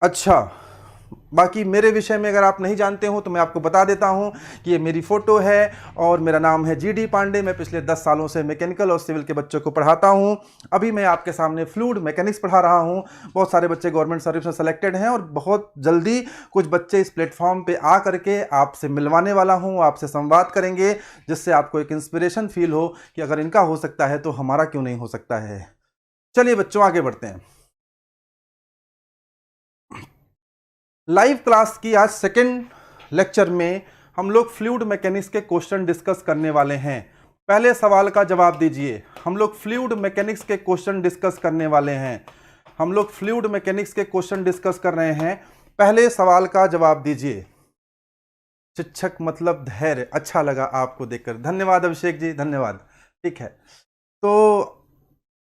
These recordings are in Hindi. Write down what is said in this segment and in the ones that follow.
अच्छा, बाकी मेरे विषय में अगर आप नहीं जानते हो तो मैं आपको बता देता हूं कि ये मेरी फ़ोटो है और मेरा नाम है जीडी पांडे। मैं पिछले 10 सालों से मैकेनिकल और सिविल के बच्चों को पढ़ाता हूं। अभी मैं आपके सामने फ्लूइड मैकेनिक्स पढ़ा रहा हूं। बहुत सारे बच्चे गवर्नमेंट सर्विस में सेलेक्टेड हैं और बहुत जल्दी कुछ बच्चे इस प्लेटफॉर्म पे आ करके आपसे मिलवाने वाला हूँ, आपसे संवाद करेंगे, जिससे आपको एक इंस्पिरेशन फील हो कि अगर इनका हो सकता है तो हमारा क्यों नहीं हो सकता है। चलिए बच्चों, आगे बढ़ते हैं। लाइव क्लास की आज सेकेंड लेक्चर में हम लोग फ्लूइड मैकेनिक्स के क्वेश्चन डिस्कस करने वाले हैं। पहले सवाल का जवाब दीजिए। हम लोग फ्लूइड मैकेनिक्स के क्वेश्चन डिस्कस करने वाले हैं। हम लोग फ्लूइड मैकेनिक्स के क्वेश्चन डिस्कस कर रहे हैं। पहले सवाल का जवाब दीजिए। शिक्षक मतलब धैर्य, अच्छा लगा आपको देखकर, धन्यवाद अभिषेक जी, धन्यवाद। ठीक है, तो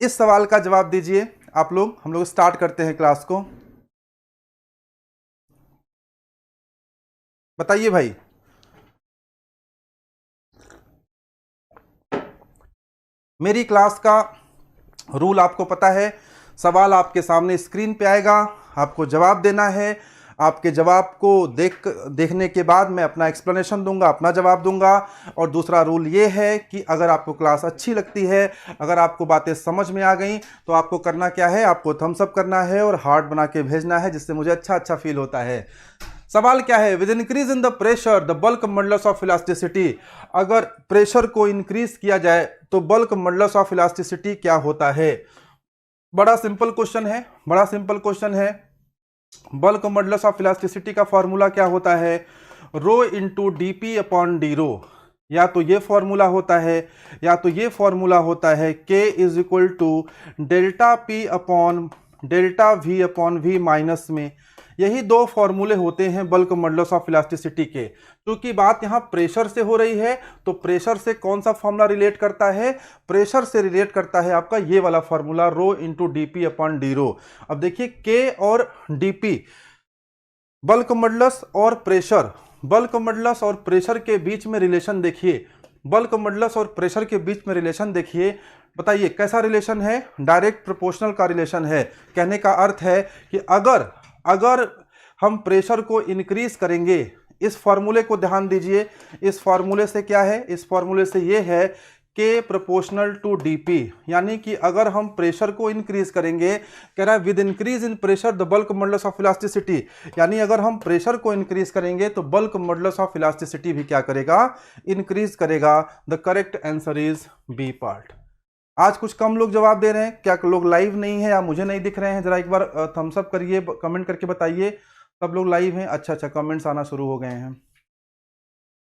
इस सवाल का जवाब दीजिए आप लोग। हम लोग स्टार्ट करते हैं क्लास को। बताइए भाई। मेरी क्लास का रूल आपको पता है। सवाल आपके सामने स्क्रीन पे आएगा, आपको जवाब देना है। आपके जवाब को देखने के बाद मैं अपना एक्सप्लेनेशन दूंगा, अपना जवाब दूंगा। और दूसरा रूल ये है कि अगर आपको क्लास अच्छी लगती है, अगर आपको बातें समझ में आ गई, तो आपको करना क्या है, आपको थम्स अप करना है और हार्ट बना के भेजना है, जिससे मुझे अच्छा फील होता है। सवाल क्या है? With increase in the pressure the bulk modulus of elasticity. अगर प्रेशर को इंक्रीज किया जाए तो बल्क मॉडुलस ऑफ इलास्टिसिटी क्या होता है? बड़ा सिंपल क्वेश्चन है, बड़ा सिंपल क्वेश्चन है। बल्क मॉडुलस ऑफ इलास्टिसिटी का फॉर्मूला क्या होता है? Rho into D P upon D rho. या तो ये फॉर्मूला होता है, या तो ये फॉर्मूला होता है K is equal to delta P upon delta V upon V minus में। यही दो फॉर्मूले होते हैं बल्क मॉडुलस ऑफ इलास्टिसिटी के। क्योंकि बात यहां प्रेशर से हो रही है, तो प्रेशर से कौन सा फॉर्मूला रिलेट करता है? प्रेशर से रिलेट करता है आपका ये वाला formula, rho into DP upon D रो। अब देखिए, के और डीपी, बल्क मॉडुलस और प्रेशर, बल्क मॉडुलस और प्रेशर के बीच में रिलेशन देखिए। बल्क मॉडुलस और प्रेशर के बीच में रिलेशन देखिए। बताइए कैसा रिलेशन है? डायरेक्ट प्रोपोर्शनल का रिलेशन है। कहने का अर्थ है कि अगर हम प्रेशर को इंक्रीज करेंगे, इस फॉर्मूले को ध्यान दीजिए। इस फॉर्मूले से क्या है? इस फॉर्मूले से ये है के प्रोपोर्शनल टू डीपी। यानी कि अगर हम प्रेशर को इंक्रीज करेंगे, कह रहा है with increase in pressure the bulk modulus of elasticity. यानी अगर हम प्रेशर को इंक्रीज करेंगे तो बल्क मॉडुलस ऑफ इलास्टिसिटी भी क्या करेगा? इंक्रीज करेगा। The correct answer is B part. आज कुछ कम लोग जवाब दे रहे हैं। क्या लोग लाइव नहीं है या मुझे नहीं दिख रहे हैं? जरा एक बार थम्स अप करिए, कमेंट करके बताइए। सब लोग लाइव हैं? अच्छा, कमेंट्स आना शुरू हो गए हैं।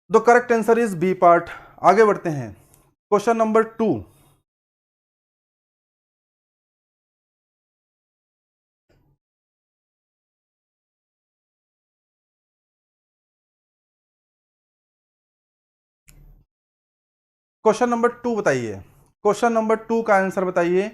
The correct answer is B part. आगे बढ़ते हैं। Question number 2। क्वेश्चन नंबर 2 बताइए। क्वेश्चन नंबर 2 का आंसर बताइए।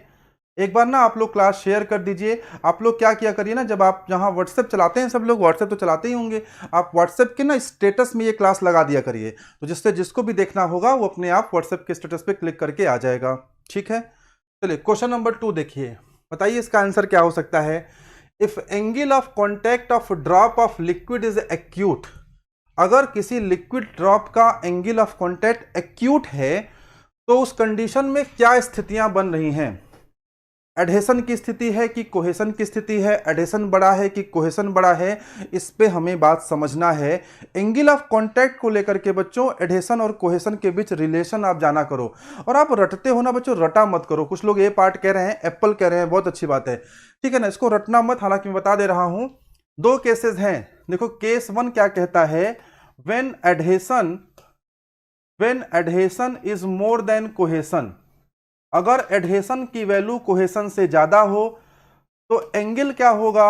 एक बार ना आप लोग क्लास शेयर कर दीजिए। आप लोग क्या किया करिए ना, जब आप जहां व्हाट्सएप चलाते हैं, सब लोग व्हाट्सएप तो चलाते ही होंगे, आप व्हाट्सएप के ना स्टेटस में ये क्लास लगा दिया करिए, तो जिससे जिसको भी देखना होगा वो अपने आप व्हाट्सएप के स्टेटस पे क्लिक करके आ जाएगा। ठीक है, चलिए क्वेश्चन नंबर 2 देखिए। बताइए इसका आंसर क्या हो सकता है? If angle of contact of drop of liquid is acute. अगर किसी लिक्विड ड्रॉप का एंगल ऑफ कॉन्टैक्ट एक्यूट है तो उस कंडीशन में क्या स्थितियां बन रही हैं? एडहेशन की स्थिति है कि कोहेशन की स्थिति है? एडहेशन बड़ा है कि कोहेशन बड़ा है? इस पे हमें बात समझना है। एंगल ऑफ कांटेक्ट को लेकर के बच्चों एडहेशन और कोहेशन के बीच रिलेशन आप जाना करो। और आप रटते हो ना बच्चों, रटा मत करो। कुछ लोग ए पार्ट कह रहे हैं, एप्पल कह रहे हैं, बहुत अच्छी बात है, ठीक है ना, इसको रटना मत। हालांकि मैं बता दे रहा हूं, दो केसेस हैं। देखो केस 1 क्या कहता है? When adhesion is more than cohesion. अगर एडहेशन की वैल्यू कोहेशन से ज्यादा हो तो एंगल क्या होगा?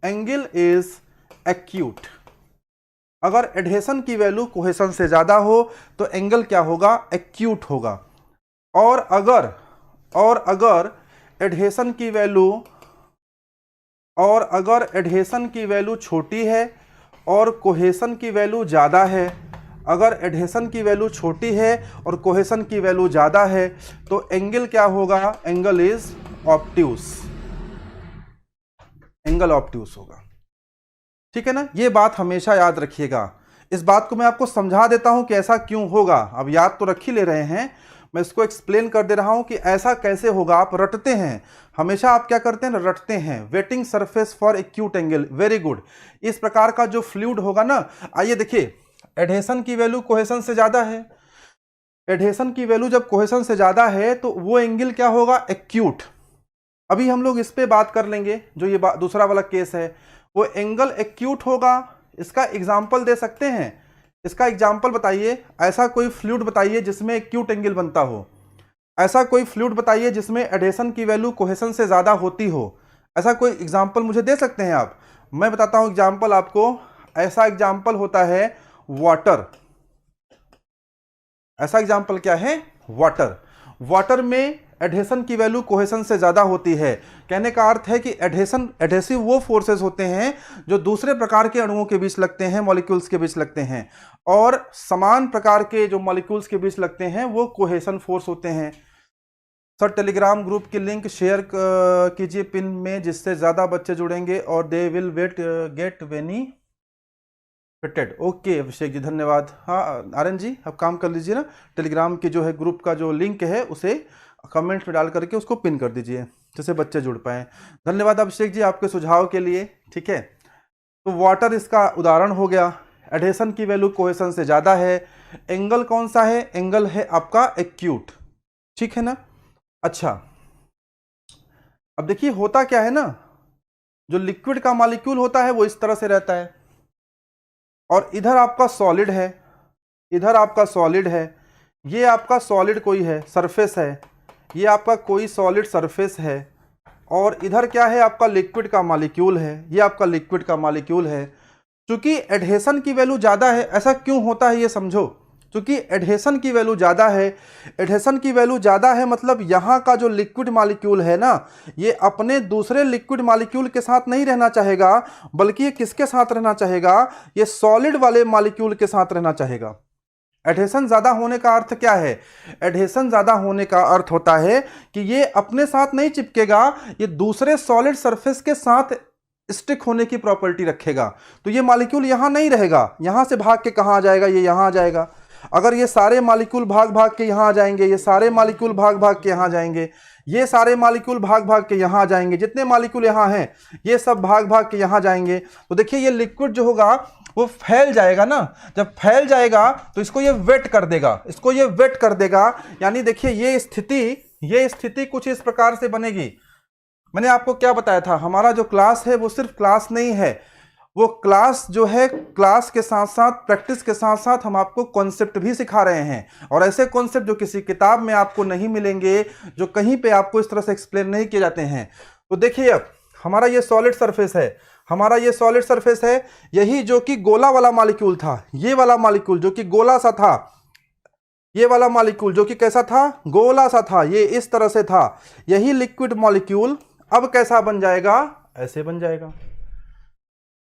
Angle is acute. अगर एडहेशन की वैल्यू कोहेशन से ज्यादा हो तो एंगल क्या होगा? एक्यूट होगा। और अगर एडहेशन की वैल्यू छोटी है और कोहेशन की वैल्यू ज्यादा है, अगर एडहेशन की वैल्यू छोटी है और कोहेशन की वैल्यू ज्यादा है तो एंगल क्या होगा? Angle is obtuse. Angle obtuse होगा। ठीक है ना, ये बात हमेशा याद रखिएगा। इस बात को मैं आपको समझा देता हूं कि ऐसा क्यों होगा। अब याद तो रख ही ले रहे हैं, मैं इसको एक्सप्लेन कर दे रहा हूं कि ऐसा कैसे होगा। आप रटते हैं हमेशा, आप क्या करते हैं, रटते हैं। Waiting surface for acute angle, very good. इस प्रकार का जो फ्लूइड होगा ना, आइए देखिए, एडहेशन की वैल्यू कोहेशन से ज्यादा है। एडहेशन की वैल्यू जब कोहेशन से ज्यादा है तो वो एंगल क्या होगा, एक्यूट। अभी हम लोग इस पे बात कर लेंगे, जो ये दूसरा वाला केस है वो एंगल एक्यूट होगा। इसका एग्जाम्पल दे सकते हैं, इसका एग्जाम्पल बताइए। ऐसा कोई फ्लूइड बताइए जिसमें एक्यूट एंगल बनता हो। ऐसा कोई फ्लूइड बताइए जिसमें एडहेशन की वैल्यू कोहेशन से ज्यादा होती हो। ऐसा कोई एग्जाम्पल मुझे दे सकते हैं आप? मैं बताता हूं एग्जाम्पल आपको। ऐसा एग्जाम्पल होता है वाटर। ऐसा एग्जाम्पल क्या है, वाटर। वाटर में एडहेशन की वैल्यू कोहेशन से ज्यादा होती है। कहने का अर्थ है कि एडहेसिव वो फोर्सेस होते हैं जो दूसरे प्रकार के अणुओं के बीच लगते हैं, मॉलिक्यूल्स के बीच लगते हैं, और समान प्रकार के जो मॉलिक्यूल्स के बीच लगते हैं वो कोहेशन फोर्स होते हैं। सर टेलीग्राम ग्रुप की लिंक शेयर कीजिए पिन में, जिससे ज्यादा बच्चे जुड़ेंगे और they will get benefited. Okay Abhishek ji, धन्यवाद। हाँ आर्यन जी, आप काम कर लीजिए ना, टेलीग्राम के जो है ग्रुप का जो लिंक है उसे कमेंट में डाल करके उसको पिन कर दीजिए, जिससे बच्चे जुड़ पाए। धन्यवाद अभिषेक जी आपके सुझाव के लिए। ठीक है, तो वाटर इसका उदाहरण हो गया। एडहेशन की वैल्यू कोहेशन से ज्यादा है। एंगल कौन सा है, एंगल है आपका एक्यूट। ठीक है ना। अच्छा, अब देखिए होता क्या है ना, जो लिक्विड का मॉलिक्यूल होता है वो इस तरह से रहता है, और इधर आपका सॉलिड है, इधर आपका सॉलिड है। ये आपका सॉलिड कोई है, सरफेस है, ये आपका कोई सॉलिड सरफेस है, और इधर क्या है, आपका लिक्विड का मॉलिक्यूल है। ये आपका लिक्विड का मॉलिक्यूल है। क्योंकि एडहेशन की वैल्यू ज़्यादा है, ऐसा क्यों होता है ये समझो। क्योंकि एडहेशन की वैल्यू ज़्यादा है, एडहेशन की वैल्यू ज़्यादा है मतलब यहाँ का जो लिक्विड मॉलिक्यूल है ना, ये अपने दूसरे लिक्विड मॉलिक्यूल के साथ नहीं रहना चाहेगा, बल्कि ये किसके साथ रहना चाहेगा, ये सॉलिड वाले मॉलिक्यूल के साथ रहना चाहेगा। एडहेशन ज्यादा होने का अर्थ क्या है, एडहेशन ज्यादा होने का अर्थ होता है कि ये अपने साथ नहीं चिपकेगा, ये दूसरे सॉलिड सरफेस के साथ स्टिक होने की प्रॉपर्टी रखेगा। तो ये मॉलिक्यूल यहां नहीं रहेगा, यहां से भाग के कहां आ जाएगा, ये यहां आ जाएगा। अगर ये सारे मॉलिक्यूल भाग भाग के यहां आ जाएंगे, ये सारे मॉलिक्यूल भाग भाग के यहां जाएंगे, ये सारे मॉलिक्यूल भाग भाग के यहां आ जाएंगे, जितने मॉलिक्यूल यहां हैं ये सब भाग भाग के यहां जाएंगे। तो देखिए ये लिक्विड जो होगा वो फैल जाएगा ना, जब फैल जाएगा तो इसको ये वेट कर देगा, इसको ये वेट कर देगा। यानी देखिए ये स्थिति कुछ इस प्रकार से बनेगी। मैंने आपको क्या बताया था, हमारा जो क्लास है वो सिर्फ क्लास नहीं है, वो क्लास जो है, क्लास के साथ साथ प्रैक्टिस के साथ साथ हम आपको कॉन्सेप्ट भी सिखा रहे हैं, और ऐसे कॉन्सेप्ट जो किसी किताब में आपको नहीं मिलेंगे, जो कहीं पे आपको इस तरह से एक्सप्लेन नहीं किए जाते हैं। तो देखिए अब हमारा ये सॉलिड सरफेस है, हमारा ये सॉलिड सरफेस है, यही जो कि गोला वाला मॉलिक्यूल था, ये वाला मॉलिक्यूल जो कि गोला सा था, ये वाला मॉलिक्यूल जो कि कैसा था, गोला सा था, ये इस तरह से था। यही लिक्विड मॉलिक्यूल अब कैसा बन जाएगा, ऐसे बन जाएगा।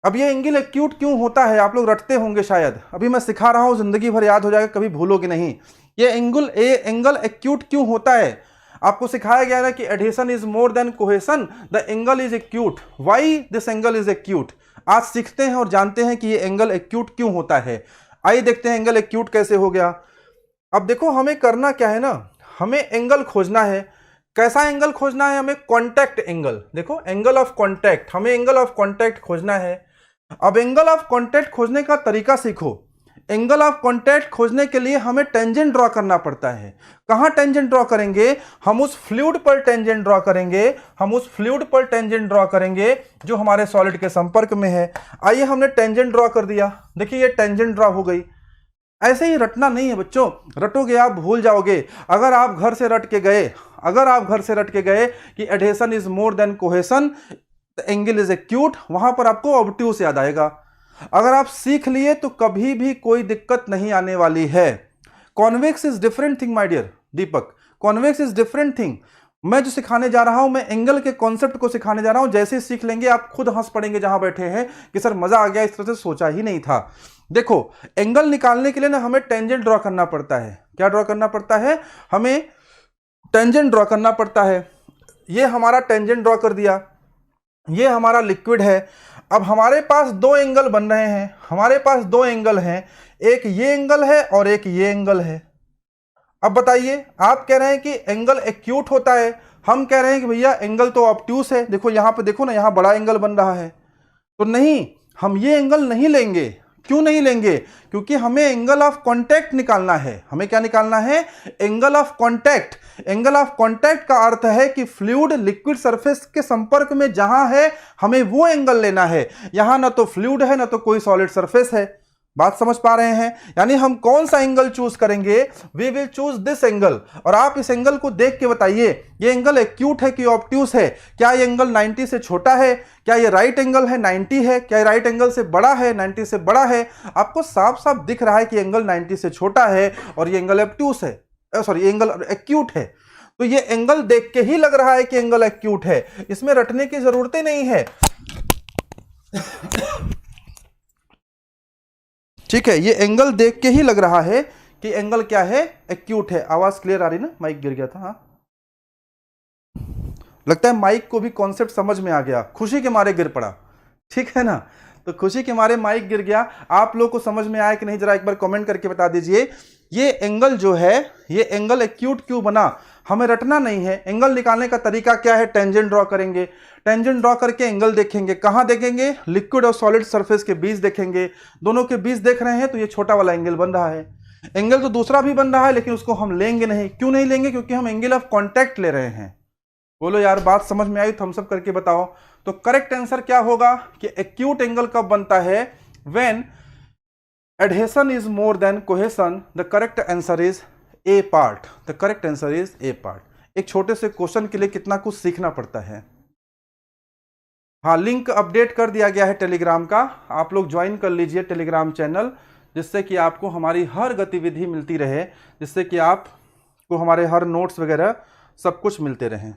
अब ये एंगल एक्यूट क्यों होता है, आप लोग रटते होंगे शायद, अभी मैं सिखा रहा हूं, जिंदगी भर याद हो जाएगा, कभी भूलोगे नहीं। ये एंगल एक्यूट क्यों होता है, आपको सिखाया गया है कि adhesion is more than cohesion, the angle is acute. Why this angle is acute, आज सीखते हैं और जानते हैं कि ये एंगल एक्यूट क्यों होता है। आइए देखते हैं एंगल एक्यूट कैसे हो गया। अब देखो हमें करना क्या है ना, हमें एंगल खोजना है। कैसा एंगल खोजना है, हमें कॉन्टैक्ट एंगल। देखो एंगल ऑफ कॉन्टैक्ट, हमें एंगल ऑफ कॉन्टैक्ट खोजना है। अब एंगल ऑफ कॉन्टैक्ट खोजने का तरीका सीखो। एंगल ऑफ कॉन्टैक्ट खोजने के लिए हमें टेंजेंट ड्रॉ करना पड़ता है। कहां टेंजेंट ड्रॉ करेंगे, हम उस फ्लूइड पर टेंजेंट ड्रॉ करेंगे, हम उस फ्लूइड पर टेंजेंट ड्रॉ करेंगे जो हमारे सॉलिड के संपर्क में है। आइए हमने टेंजेंट ड्रॉ कर दिया, देखिए ये टेंजेंट ड्रॉ हो गई। ऐसे ही रटना नहीं है बच्चों, रटोगे आप भूल जाओगे। अगर आप घर से रट के गए, अगर आप घर से रट के गए कि adhesion is more than cohesion, angle is acute, वहां पर आपको ऑब्ट्यूस याद आएगा। अगर आप सीख लिए तो कभी भी कोई दिक्कत नहीं आने वाली है। Convex is different thing my dear Deepak, convex is different thing. मैं जो सिखाने जा रहा हूं, मैं एंगल के कॉन्सेप्ट को सिखाने जा रहा हूं। जैसे सीख लेंगे आप खुद हंस पड़ेंगे जहां बैठे हैं कि सर मजा आ गया, इस तरह से सोचा ही नहीं था। देखो एंगल निकालने के लिए ना हमें टेंजेंट ड्रॉ करना पड़ता है। क्या ड्रॉ करना पड़ता है, हमें टेंजेंट ड्रॉ करना पड़ता है। ये हमारा टेंजेंट ड्रॉ कर दिया। ये हमारा लिक्विड है। अब हमारे पास दो एंगल बन रहे हैं, हमारे पास दो एंगल हैं, एक ये एंगल है और एक ये एंगल है। अब बताइए, आप कह रहे हैं कि एंगल एक्यूट होता है, हम कह रहे हैं कि भैया एंगल तो ऑब्ट्यूस है। देखो यहां पे, देखो ना, यहां बड़ा एंगल बन रहा है। तो नहीं, हम ये एंगल नहीं लेंगे। क्यों नहीं लेंगे? क्योंकि हमें एंगल ऑफ कांटेक्ट निकालना है। हमें क्या निकालना है? Angle of contact. Angle of contact का अर्थ है कि फ्लूइड लिक्विड सरफेस के संपर्क में जहां है, हमें वो एंगल लेना है। यहां ना तो फ्लूइड है, ना तो कोई सॉलिड सरफेस है। बात समझ पा रहे हैं? यानी हम कौन सा एंगल चूज करेंगे? We will choose this angle. और आप इस एंगल को देख के बताइए, ये एंगल एक्यूट है कि ऑब्ट्यूस है? क्या ये एंगल 90 से छोटा है? क्या ये राइट एंगल है 90 है? क्या ये राइट एंगल से बड़ा है 90 से बड़ा है? आपको साफ साफ दिख रहा है कि एंगल 90 से छोटा है और ये एंगल ऑब्ट्यूस है, सॉरी एंगल एक्यूट है। तो ये एंगल देख के ही लग रहा है कि एंगल एक्यूट है, इसमें रटने की जरूरत ही नहीं है। ठीक है, ये एंगल देख के ही लग रहा है कि एंगल क्या है? एक्यूट है। आवाज क्लियर आ रही ना? माइक गिर गया था। हाँ, लगता है माइक को भी कॉन्सेप्ट समझ में आ गया, खुशी के मारे गिर पड़ा। ठीक है ना? तो खुशी के मारे माइक गिर गया। आप लोग को समझ में आया कि नहीं, जरा एक बार कमेंट करके बता दीजिए। ये एंगल जो है, ये एंगल एक्यूट क्यों बना? हमें रटना नहीं है। एंगल निकालने का तरीका क्या है? टेंजेंट ड्रॉ करेंगे। टेंजेंट ड्रॉ करके एंगल देखेंगे। कहां देखेंगे? लिक्विड और सॉलिड सरफेस के बीच देखेंगे। दोनों के बीच देख रहे हैं तो ये छोटा वाला एंगल बन रहा है। एंगल तो दूसरा भी बन रहा है, लेकिन उसको हम लेंगे नहीं। क्यों नहीं लेंगे? क्योंकि हम एंगल ऑफ कॉन्टैक्ट ले रहे हैं। बोलो यार, बात समझ में आई? थम्स अप करके बताओ। तो करेक्ट आंसर क्या होगा कि एक्यूट एंगल कब बनता है? When adhesion is more than cohesion. The correct answer is a part. The correct answer is a part. एक छोटे से क्वेश्चन के लिए कितना कुछ सीखना पड़ता है। हाँ, लिंक अपडेट कर दिया गया है टेलीग्राम का, आप लोग ज्वाइन कर लीजिए टेलीग्राम चैनल, जिससे कि आपको हमारी हर गतिविधि मिलती रहे, जिससे कि आपको हमारे हर नोट्स वगैरह सब कुछ मिलते रहें।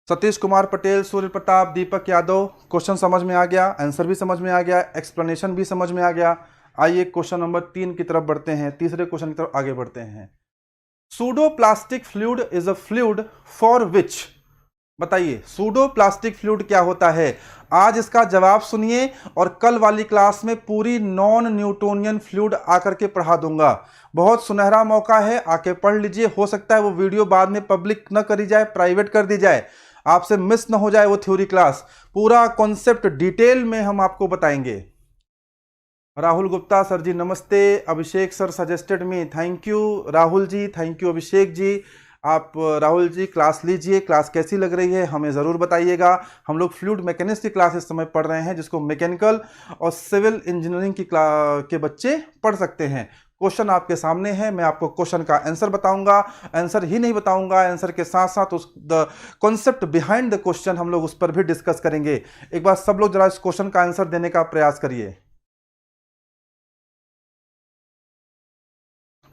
सतीश कुमार पटेल, सूर्य प्रताप, दीपक यादव, क्वेश्चन समझ में आ गया, आंसर भी समझ में आ गया, एक्सप्लेनेशन भी समझ में आ गया। आइए क्वेश्चन नंबर 3 की तरफ बढ़ते हैं, तीसरे क्वेश्चन की तरफ आगे बढ़ते हैं। Pseudo plastic fluid is a fluid for which. बताइए, सूडो प्लास्टिक फ्लूइड क्या होता है? आज इसका जवाब सुनिए और कल वाली क्लास में पूरी नॉन न्यूटोनियन फ्लूइड आकर के पढ़ा दूंगा। बहुत सुनहरा मौका है, आके पढ़ लीजिए। हो सकता है वो वीडियो बाद में पब्लिक न करी जाए, प्राइवेट कर दी जाए, आपसे मिस न हो जाए वो थ्योरी क्लास। पूरा कॉन्सेप्ट डिटेल में हम आपको बताएंगे। राहुल गुप्ता सर जी नमस्ते। Abhishek sir suggested me, thank you Rahul ji, thank you Abhishek ji. आप राहुल जी क्लास लीजिए, क्लास कैसी लग रही है हमें ज़रूर बताइएगा। हम लोग फ्लूइड मैकेनिक्स की क्लास इस समय पढ़ रहे हैं, जिसको मैकेनिकल और सिविल इंजीनियरिंग की के बच्चे पढ़ सकते हैं। क्वेश्चन आपके सामने है, मैं आपको क्वेश्चन का आंसर बताऊंगा। आंसर ही नहीं बताऊंगा, आंसर के साथ साथ उस the concept behind the question हम लोग उस पर भी डिस्कस करेंगे। एक बार सब लोग जरा इस क्वेश्चन का आंसर देने का प्रयास करिए।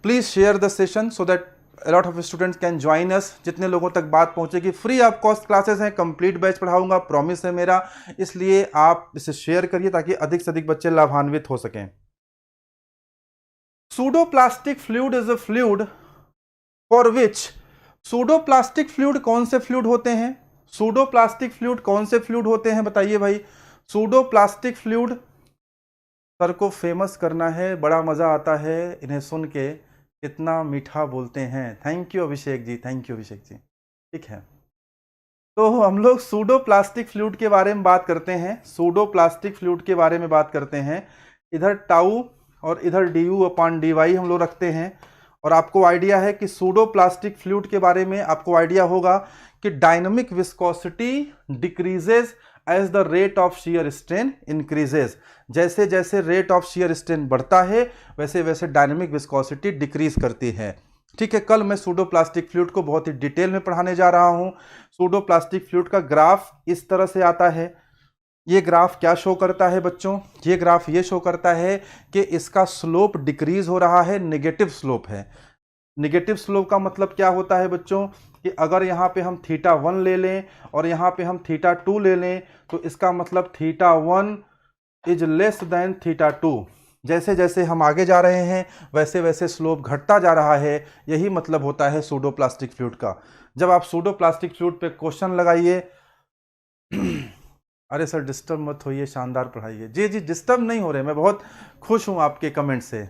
Please share the session so that a lot of students can join us। जितने लोगों तक बात पहुंचेगी, फ्री ऑफ कॉस्ट क्लासेस हैं, कंप्लीट बैच पढ़ाऊंगा, प्रॉमिस है मेरा। इसलिए आप इसे शेयर करिए ताकि अधिक से अधिक बच्चे लाभान्वित हो सकें। Pseudo plastic fluid is a fluid for which. Pseudo plastic fluid कौन से फ्लूइड होते हैं? सूडो प्लास्टिक फ्लूइड कौन से फ्लूइड होते हैं? बताइए भाई। सूडो प्लास्टिक फ्लूइड, सर को फेमस करना है, बड़ा मजा आता है इन्हें सुन के, कितना मीठा बोलते हैं। Thank you Abhishek ji, thank you Abhishek ji. ठीक है, तो हम लोग सूडो प्लास्टिक फ्लूइड के बारे में बात करते हैं। सूडो प्लास्टिक फ्लूइड के बारे में बात करते हैं। इधर टाउ और इधर du/dy हम लोग रखते हैं। और आपको आइडिया है कि सूडो प्लास्टिक फ्लूइड के बारे में आपको आइडिया होगा कि dynamic viscosity decreases as the rate of shear strain increases. जैसे जैसे रेट ऑफ शियर स्ट्रेन बढ़ता है, वैसे वैसे डायनामिक विस्कोसिटी डिक्रीज करती है। ठीक है, कल मैं सूडो प्लास्टिक फ्लूइड को बहुत ही डिटेल में पढ़ाने जा रहा हूं। सूडो प्लास्टिक फ्लूइड का ग्राफ इस तरह से आता है। ये ग्राफ क्या शो करता है बच्चों? ये ग्राफ ये शो करता है कि इसका स्लोप डिक्रीज हो रहा है, नेगेटिव स्लोप है। नेगेटिव स्लोप का मतलब क्या होता है बच्चों? कि अगर यहाँ पे हम θ1 ले लें और यहाँ पे हम θ2 ले लें, तो इसका मतलब θ1 इज लेस देन θ2। जैसे जैसे हम आगे जा रहे हैं, वैसे वैसे स्लोप घटता जा रहा है। यही मतलब होता है सूडो प्लास्टिक फ्लूइड का। जब आप सूडो प्लास्टिक फ्लूइड पे क्वेश्चन लगाइए, अरे सर डिस्टर्ब मत होइए, शानदार पढ़ाइए। जी जी, डिस्टर्ब नहीं हो रहे, मैं बहुत खुश हूँ आपके कमेंट से।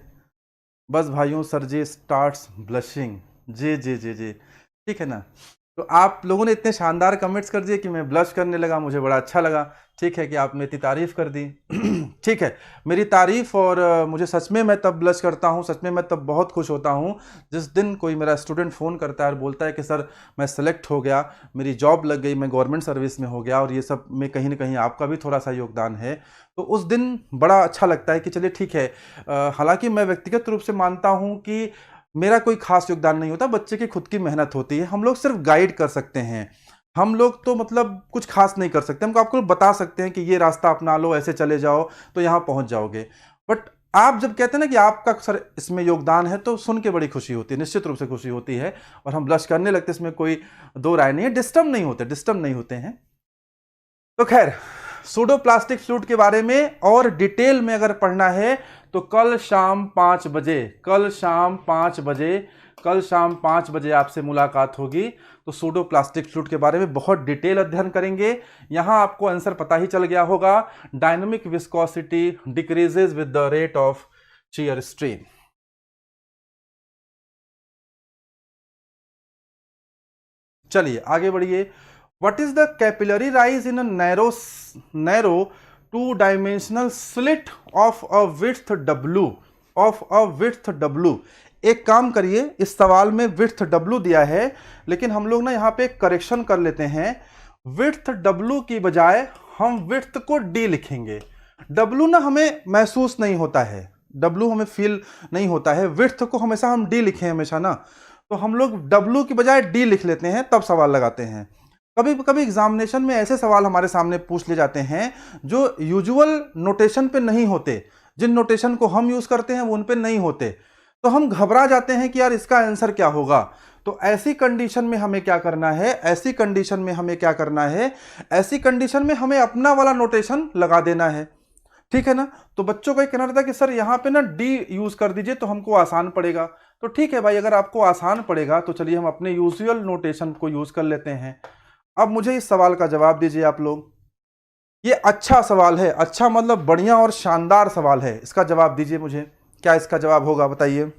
बस भाइयों, सर जी स्टार्ट्स ब्लशिंग। जी जी जी जी, ठीक है ना। तो आप लोगों ने इतने शानदार कमेंट्स कर दिए कि मैं ब्लश करने लगा, मुझे बड़ा अच्छा लगा। ठीक है कि आपने इतनी तारीफ़ कर दी। ठीक है, मेरी तारीफ़ और मुझे सच में मैं तब ब्लश करता हूँ, सच में मैं तब बहुत खुश होता हूँ जिस दिन कोई मेरा स्टूडेंट फ़ोन करता है और बोलता है कि सर मैं सेलेक्ट हो गया, मेरी जॉब लग गई, मैं गवर्नमेंट सर्विस में हो गया, और ये सब में कहीं ना कहीं आपका भी थोड़ा सा योगदान है। तो उस दिन बड़ा अच्छा लगता है कि चलिए ठीक है। हालांकि मैं व्यक्तिगत रूप से मानता हूँ कि मेरा कोई खास योगदान नहीं होता, बच्चे की खुद की मेहनत होती है, हम लोग सिर्फ गाइड कर सकते हैं। हम लोग तो मतलब कुछ खास नहीं कर सकते, हम आपको बता सकते हैं कि ये रास्ता अपना लो, ऐसे चले जाओ तो यहाँ पहुंच जाओगे। बट आप जब कहते हैं ना कि आपका सर इसमें योगदान है, तो सुन के बड़ी खुशी होती है, निश्चित रूप से खुशी होती है, और हम ब्लश करने लगते, इसमें कोई दो राय नहीं है। डिस्टर्ब नहीं होते हैं। तो खैर, सूडो प्लास्टिक फ्लूइड के बारे में और डिटेल में अगर पढ़ना है तो कल शाम 5 बजे, कल शाम 5 बजे आपसे मुलाकात होगी। तो सूडो प्लास्टिक फ्लूइड के बारे में बहुत डिटेल अध्ययन करेंगे। यहां आपको आंसर पता ही चल गया होगा, dynamic viscosity decreases with the rate of shear strain. चलिए आगे बढ़िए। What is the capillary rise in a narrow two-dimensional slit of a width W? एक काम करिए, इस सवाल में width W दिया है, लेकिन हम लोग ना यहाँ पे करेक्शन कर लेते हैं। width W की बजाय हम width को D लिखेंगे। W ना हमें महसूस नहीं होता है, W हमें फील नहीं होता है, width को हमेशा हम D लिखें हमेशा ना, तो हम लोग W की बजाय D लिख लेते हैं, तब सवाल लगाते हैं। कभी कभी एग्जामिनेशन में ऐसे सवाल हमारे सामने पूछ ले जाते हैं जो यूजुअल नोटेशन पे नहीं होते, जिन नोटेशन को हम यूज करते हैं वो उन पे नहीं होते, तो हम घबरा जाते हैं कि यार इसका आंसर क्या होगा। तो ऐसी कंडीशन में हमें क्या करना है, ऐसी कंडीशन में हमें अपना वाला नोटेशन लगा देना है, ठीक है ना। तो बच्चों का कहना रहता है कि सर यहाँ पे ना डी यूज कर दीजिए तो हमको आसान पड़ेगा। तो ठीक है भाई, अगर आपको आसान पड़ेगा तो चलिए हम अपने यूजुअल नोटेशन को यूज कर लेते हैं। अब मुझे इस सवाल का जवाब दीजिए आप लोग। ये अच्छा सवाल है, अच्छा मतलब बढ़िया और शानदार सवाल है, इसका जवाब दीजिए मुझे, क्या इसका जवाब होगा बताइए।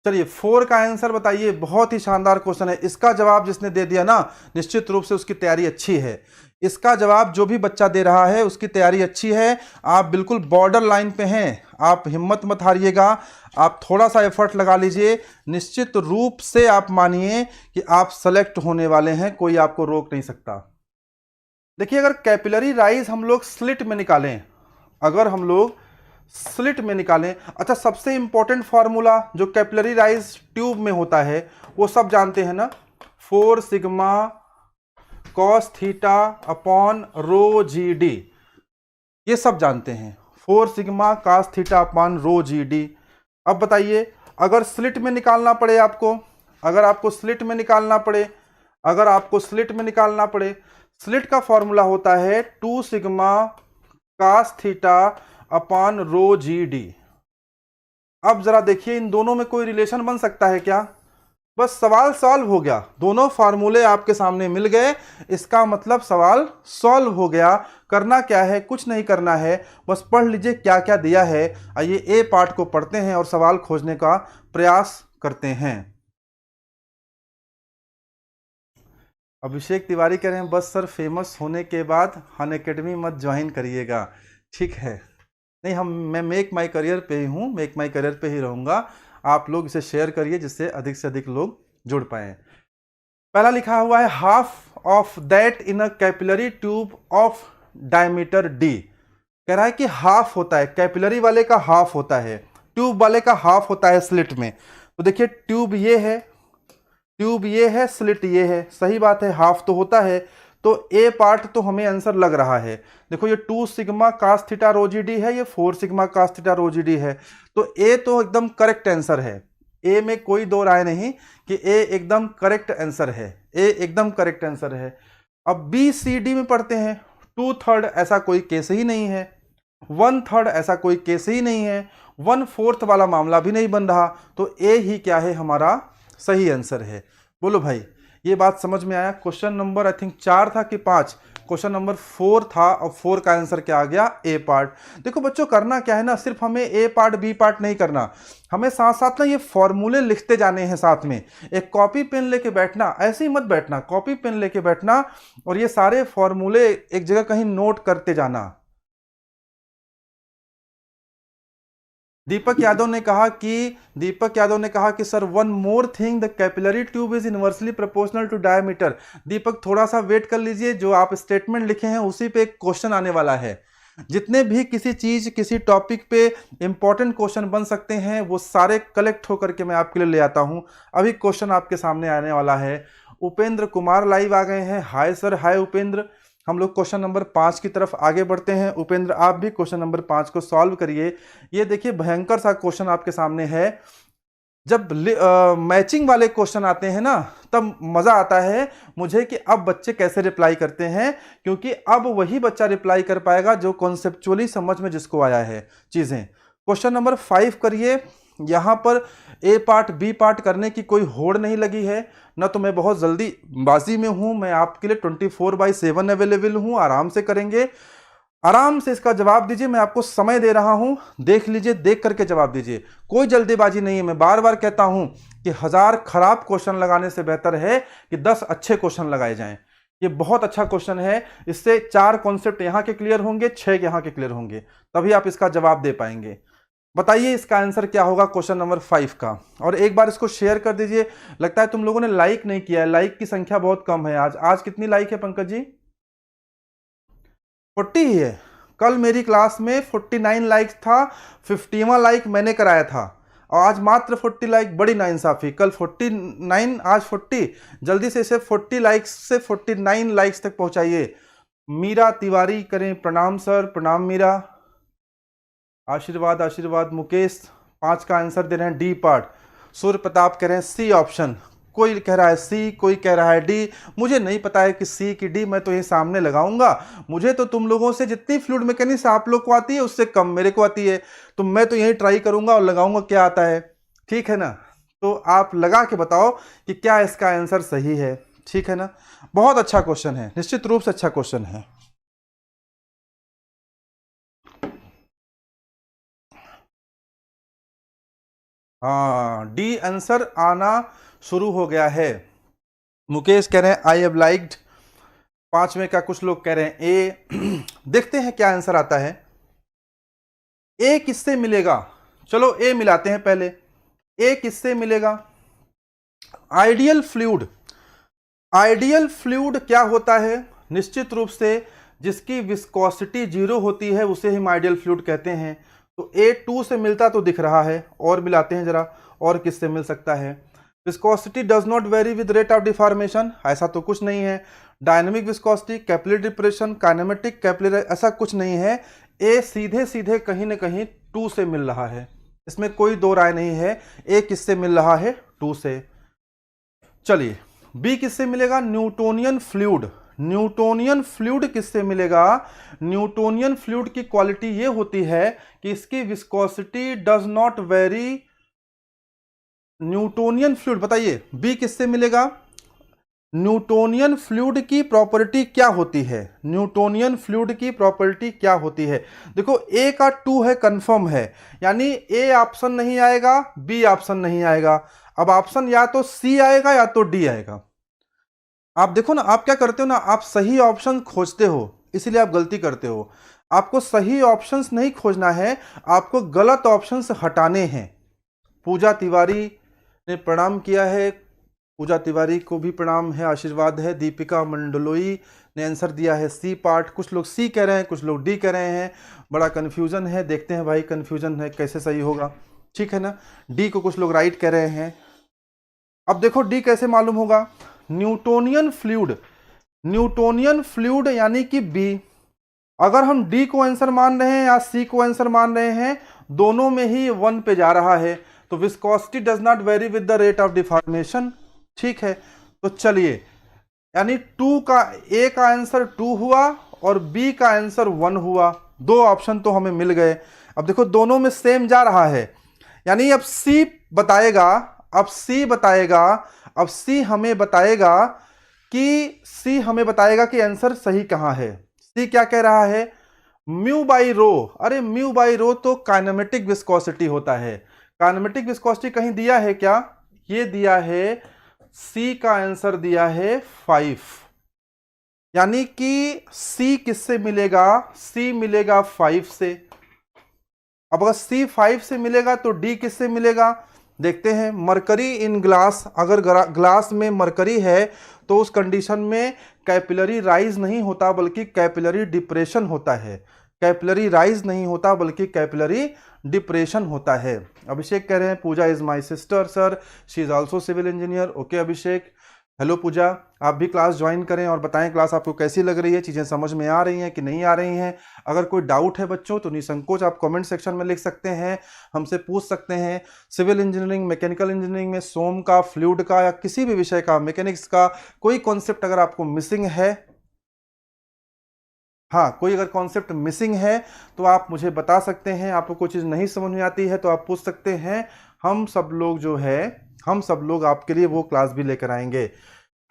चलिए 4 का आंसर बताइए, बहुत ही शानदार क्वेश्चन है। इसका जवाब जिसने दे दिया ना, निश्चित रूप से उसकी तैयारी अच्छी है। इसका जवाब जो भी बच्चा दे रहा है उसकी तैयारी अच्छी है, आप बिल्कुल बॉर्डर लाइन पे हैं, आप हिम्मत मत हारिएगा, आप थोड़ा सा एफर्ट लगा लीजिए, निश्चित रूप से आप मानिए कि आप सेलेक्ट होने वाले हैं, कोई आपको रोक नहीं सकता। देखिए, अगर कैपिलरी राइज हम लोग स्लिट में निकालें, अच्छा सबसे इंपॉर्टेंट फॉर्मूला जो कैपिलरी राइज ट्यूब में होता है वो सब जानते हैं ना, 4 sigma cos theta upon rho g D, ये सब जानते हैं, 4 sigma cos theta upon rho g d. अब बताइए, अगर स्लिट में निकालना पड़े आपको, अगर आपको स्लिट में निकालना पड़े, स्लिट का फॉर्मूला होता है 2 sigma cos theta upon rho g d. अब जरा देखिए, इन दोनों में कोई रिलेशन बन सकता है क्या? बस सवाल सॉल्व हो गया, दोनों फार्मूले आपके सामने मिल गए, इसका मतलब सवाल सॉल्व हो गया। करना क्या है, कुछ नहीं करना है, बस पढ़ लीजिए क्या क्या दिया है। आइए ए पार्ट को पढ़ते हैं और सवाल खोजने का प्रयास करते हैं। अभिषेक तिवारी कह रहे हैं बस सर फेमस होने के बाद अनअकैडमी मत ज्वाइन करिएगा। ठीक है, नहीं मैं मेक माई करियर पे ही हूँ, मेक माई करियर पे ही रहूँगा। आप लोग इसे शेयर करिए जिससे अधिक से अधिक लोग जुड़ पाए। पहला लिखा हुआ है half of that in a capillary tube of diameter D. कह रहा है कि हाफ होता है, कैपिलरी वाले का हाफ होता है, ट्यूब वाले का हाफ होता है स्लिट में। तो देखिए, ट्यूब ये है, स्लिट ये है, सही बात है, हाफ तो होता है। तो ए पार्ट तो हमें आंसर लग रहा है। देखो, ये 2 sigma cos theta rho g D है, ये 4 sigma cos theta rho g D है, तो ए तो एकदम करेक्ट आंसर है। ए में कोई दो राय नहीं कि ए एकदम करेक्ट आंसर है, ए एकदम करेक्ट आंसर है। अब बी सी डी में पढ़ते हैं, 2/3 ऐसा कोई केस ही नहीं है, 1/3 ऐसा कोई केस ही नहीं है, 1/4 वाला मामला भी नहीं बन रहा, तो ए ही क्या है हमारा सही आंसर है। बोलो भाई, ये बात समझ में आया? क्वेश्चन नंबर आई थिंक 4 था कि 5, क्वेश्चन नंबर 4 था और 4 का आंसर क्या आ गया? ए पार्ट। देखो बच्चों, करना क्या है ना, सिर्फ हमें ए पार्ट बी पार्ट नहीं करना, हमें साथ साथ ना ये फॉर्मूले लिखते जाने हैं साथ में। एक कॉपी पेन लेके बैठना, ऐसे ही मत बैठना, कॉपी पेन लेके बैठना और ये सारे फॉर्मूले एक जगह कहीं नोट करते जाना। दीपक यादव ने कहा कि sir one more thing, the capillary tube is inversely proportional to diameter. Deepak थोड़ा सा वेट कर लीजिए, जो आप स्टेटमेंट लिखे हैं उसी पे एक क्वेश्चन आने वाला है। जितने भी किसी चीज किसी टॉपिक पे इंपॉर्टेंट क्वेश्चन बन सकते हैं वो सारे कलेक्ट होकर के मैं आपके लिए ले आता हूं। अभी क्वेश्चन आपके सामने आने वाला है। उपेंद्र कुमार लाइव आ गए हैं। हाय सर, हाय उपेंद्र। हम लोग क्वेश्चन नंबर 5 की तरफ आगे बढ़ते हैं। उपेंद्र, आप भी क्वेश्चन नंबर 5 को सॉल्व करिए। ये देखिए, भयंकर सा क्वेश्चन आपके सामने है। जब मैचिंग वाले क्वेश्चन आते हैं ना, तब मजा आता है मुझे कि अब बच्चे कैसे रिप्लाई करते हैं, क्योंकि अब वही बच्चा रिप्लाई कर पाएगा जो कॉन्सेप्चुअली समझ में जिसको आया है चीजें। क्वेश्चन नंबर 5 करिए। यहां पर ए पार्ट बी पार्ट करने की कोई होड़ नहीं लगी है ना, तो मैं बहुत जल्दी बाजी में हूं। मैं आपके लिए 24/7 अवेलेबल हूं। आराम से करेंगे, आराम से इसका जवाब दीजिए। मैं आपको समय दे रहा हूं, देख लीजिए, देख करके जवाब दीजिए। कोई जल्दीबाजी नहीं है। मैं बार बार कहता हूं कि 1000 खराब क्वेश्चन लगाने से बेहतर है कि 10 अच्छे क्वेश्चन लगाए जाएं। ये बहुत अच्छा क्वेश्चन है। इससे 4 कॉन्सेप्ट यहां के क्लियर होंगे, 6 यहां के क्लियर होंगे, तभी आप इसका जवाब दे पाएंगे। बताइए इसका आंसर क्या होगा क्वेश्चन नंबर 5 का। और एक बार इसको शेयर कर दीजिए। लगता है तुम लोगों ने लाइक नहीं किया है, लाइक की संख्या बहुत कम है आज कितनी लाइक है पंकज जी? 40 ही है। कल मेरी क्लास में 49 लाइक था, 51 लाइक मैंने कराया था, और आज मात्र 40 लाइक। बड़ी नाइंसाफी। कल 49, आज 40। जल्दी से इसे 40 लाइक्स से 49 लाइक्स तक पहुंचाइए। मीरा तिवारी करें प्रणाम सर, प्रणाम मीरा। आशीर्वाद आशीर्वाद। मुकेश 5 का आंसर दे रहे हैं डी पार्ट। सूर्य प्रताप कह रहे हैं सी ऑप्शन। कोई कह रहा है सी, कोई कह रहा है डी। मुझे नहीं पता है कि सी की डी, मैं तो ये सामने लगाऊंगा। मुझे तो तुम लोगों से जितनी फ्लूइड मैकेनिक्स आप लोग को आती है उससे कम मेरे को आती है, तो मैं तो यही ट्राई करूंगा और लगाऊंगा क्या आता है। ठीक है ना? तो आप लगा के बताओ कि क्या इसका आंसर सही है। ठीक है ना? बहुत अच्छा क्वेश्चन है, निश्चित रूप से अच्छा क्वेश्चन है। हाँ, डी आंसर आना शुरू हो गया है। मुकेश कह रहे हैं आई हैव लाइक्ड। 5वें का कुछ लोग कह रहे हैं ए। देखते हैं क्या आंसर आता है। ए किससे मिलेगा? चलो ए मिलाते हैं पहले। ए किससे मिलेगा? Ideal fluid. आइडियल फ्लूइड क्या होता है? निश्चित रूप से जिसकी विस्कोसिटी 0 होती है उसे हम आइडियल फ्लूइड कहते हैं। तो A2 से मिलता तो दिख रहा है, और मिलाते हैं जरा, और किससे मिल सकता है? Viscosity does not very with rate of deformation, ऐसा तो कुछ नहीं है। Dynamic viscosity, capillary depression, kinematic capillary, ऐसा कुछ नहीं है। ए सीधे सीधे कहीं ना कहीं 2 से मिल रहा है, इसमें कोई दो राय नहीं है। ए किससे मिल रहा है? 2 से। चलिए बी किससे मिलेगा? Newtonian fluid. न्यूटोनियन फ्लूइड किससे मिलेगा? न्यूटोनियन फ्लूइड की क्वालिटी ये होती है कि इसकी viscosity does not very. Newtonian fluid, बताइए बी किससे मिलेगा? न्यूटोनियन फ्लूइड की प्रॉपर्टी क्या होती है? न्यूटोनियन फ्लूइड की प्रॉपर्टी क्या होती है? देखो ए का 2 है, कंफर्म है, यानी ए ऑप्शन नहीं आएगा, बी ऑप्शन नहीं आएगा। अब ऑप्शन या तो सी आएगा या तो डी आएगा। आप देखो ना, आप क्या करते हो ना, आप सही ऑप्शन खोजते हो, इसीलिए आप गलती करते हो। आपको सही ऑप्शंस नहीं खोजना है, आपको गलत ऑप्शंस हटाने हैं। पूजा तिवारी ने प्रणाम किया है, पूजा तिवारी को भी प्रणाम है, आशीर्वाद है। दीपिका मंडलोई ने आंसर दिया है सी पार्ट। कुछ लोग सी कह रहे हैं, कुछ लोग डी कह रहे हैं। बड़ा कन्फ्यूजन है, देखते हैं भाई कन्फ्यूजन है कैसे सही होगा। ठीक है ना? डी को कुछ लोग राइट कह रहे हैं। अब देखो डी कैसे मालूम होगा? न्यूटोनियन फ्लूइड, न्यूटोनियन फ्लूइड यानी कि बी। अगर हम डी को आंसर मान रहे हैं या सी को आंसर मान रहे हैं, दोनों में ही 1 पे जा रहा है। तो viscosity does not very with the rate of deformation. ठीक है, तो चलिए यानी टू का ए का आंसर 2 हुआ और बी का आंसर 1 हुआ। दो ऑप्शन तो हमें मिल गए। अब देखो दोनों में सेम जा रहा है, यानी अब सी बताएगा, अब सी बताएगा, अब सी हमें बताएगा कि आंसर सही कहां है। सी क्या कह रहा है, म्यू बाई रो। अरे म्यू बाई रो तो काइनेमेटिक विस्कोसिटी होता है। काइनेमेटिक विस्कोसिटी कहीं दिया है क्या, ये दिया है, सी का आंसर दिया है 5। यानी कि सी किससे मिलेगा, सी मिलेगा 5 से। अब अगर सी 5 से मिलेगा तो डी किससे मिलेगा, देखते हैं। मरकरी इन ग्लास, अगर ग्लास में मरकरी है तो उस कंडीशन में कैपिलरी राइज नहीं होता बल्कि कैपिलरी डिप्रेशन होता है। कैपिलरी राइज नहीं होता बल्कि कैपिलरी डिप्रेशन होता है। अभिषेक कह रहे हैं Pooja is my sister sir, she is also civil engineer. Okay Abhishek, hello Pooja, आप भी क्लास ज्वाइन करें और बताएं क्लास आपको कैसी लग रही है, चीज़ें समझ में आ रही हैं कि नहीं आ रही हैं। अगर कोई डाउट है बच्चों तो निसंकोच आप कमेंट सेक्शन में लिख सकते हैं, हमसे पूछ सकते हैं। सिविल इंजीनियरिंग, मैकेनिकल इंजीनियरिंग में सोम का, फ्लूइड का या किसी भी विषय का, मैकेनिक्स का कोई कॉन्सेप्ट अगर आपको मिसिंग है, हाँ कोई अगर कॉन्सेप्ट मिसिंग है तो आप मुझे बता सकते हैं। आपको कोई चीज़ नहीं समझ में आती है तो आप पूछ सकते हैं। हम सब लोग जो है, हम सब लोग आपके लिए वो क्लास भी लेकर आएंगे।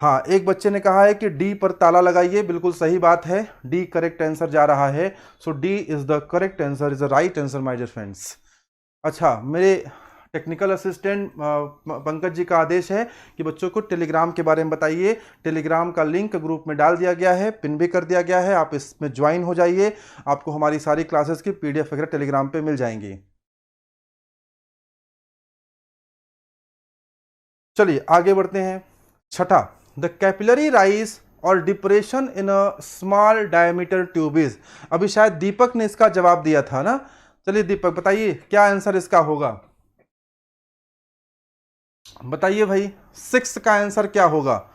हाँ, एक बच्चे ने कहा है कि डी पर ताला लगाइए, बिल्कुल सही बात है, डी करेक्ट आंसर जा रहा है। So D is the correct answer, is the right answer my dear friends. अच्छा, मेरे टेक्निकल असिस्टेंट पंकज जी का आदेश है कि बच्चों को टेलीग्राम के बारे में बताइए। टेलीग्राम का लिंक ग्रुप में डाल दिया गया है, पिन भी कर दिया गया है, आप इसमें ज्वाइन हो जाइए, आपको हमारी सारी क्लासेस की पीडीएफ वगैरह टेलीग्राम पे मिल जाएंगी। चलिए आगे बढ़ते हैं। छठा, द कैपिलरी राइज और depression in a small diameter tube is. अभी शायद दीपक ने इसका जवाब दिया था ना। चलिए दीपक बताइए क्या आंसर इसका होगा, बताइए भाई। 6 का आंसर क्या होगा,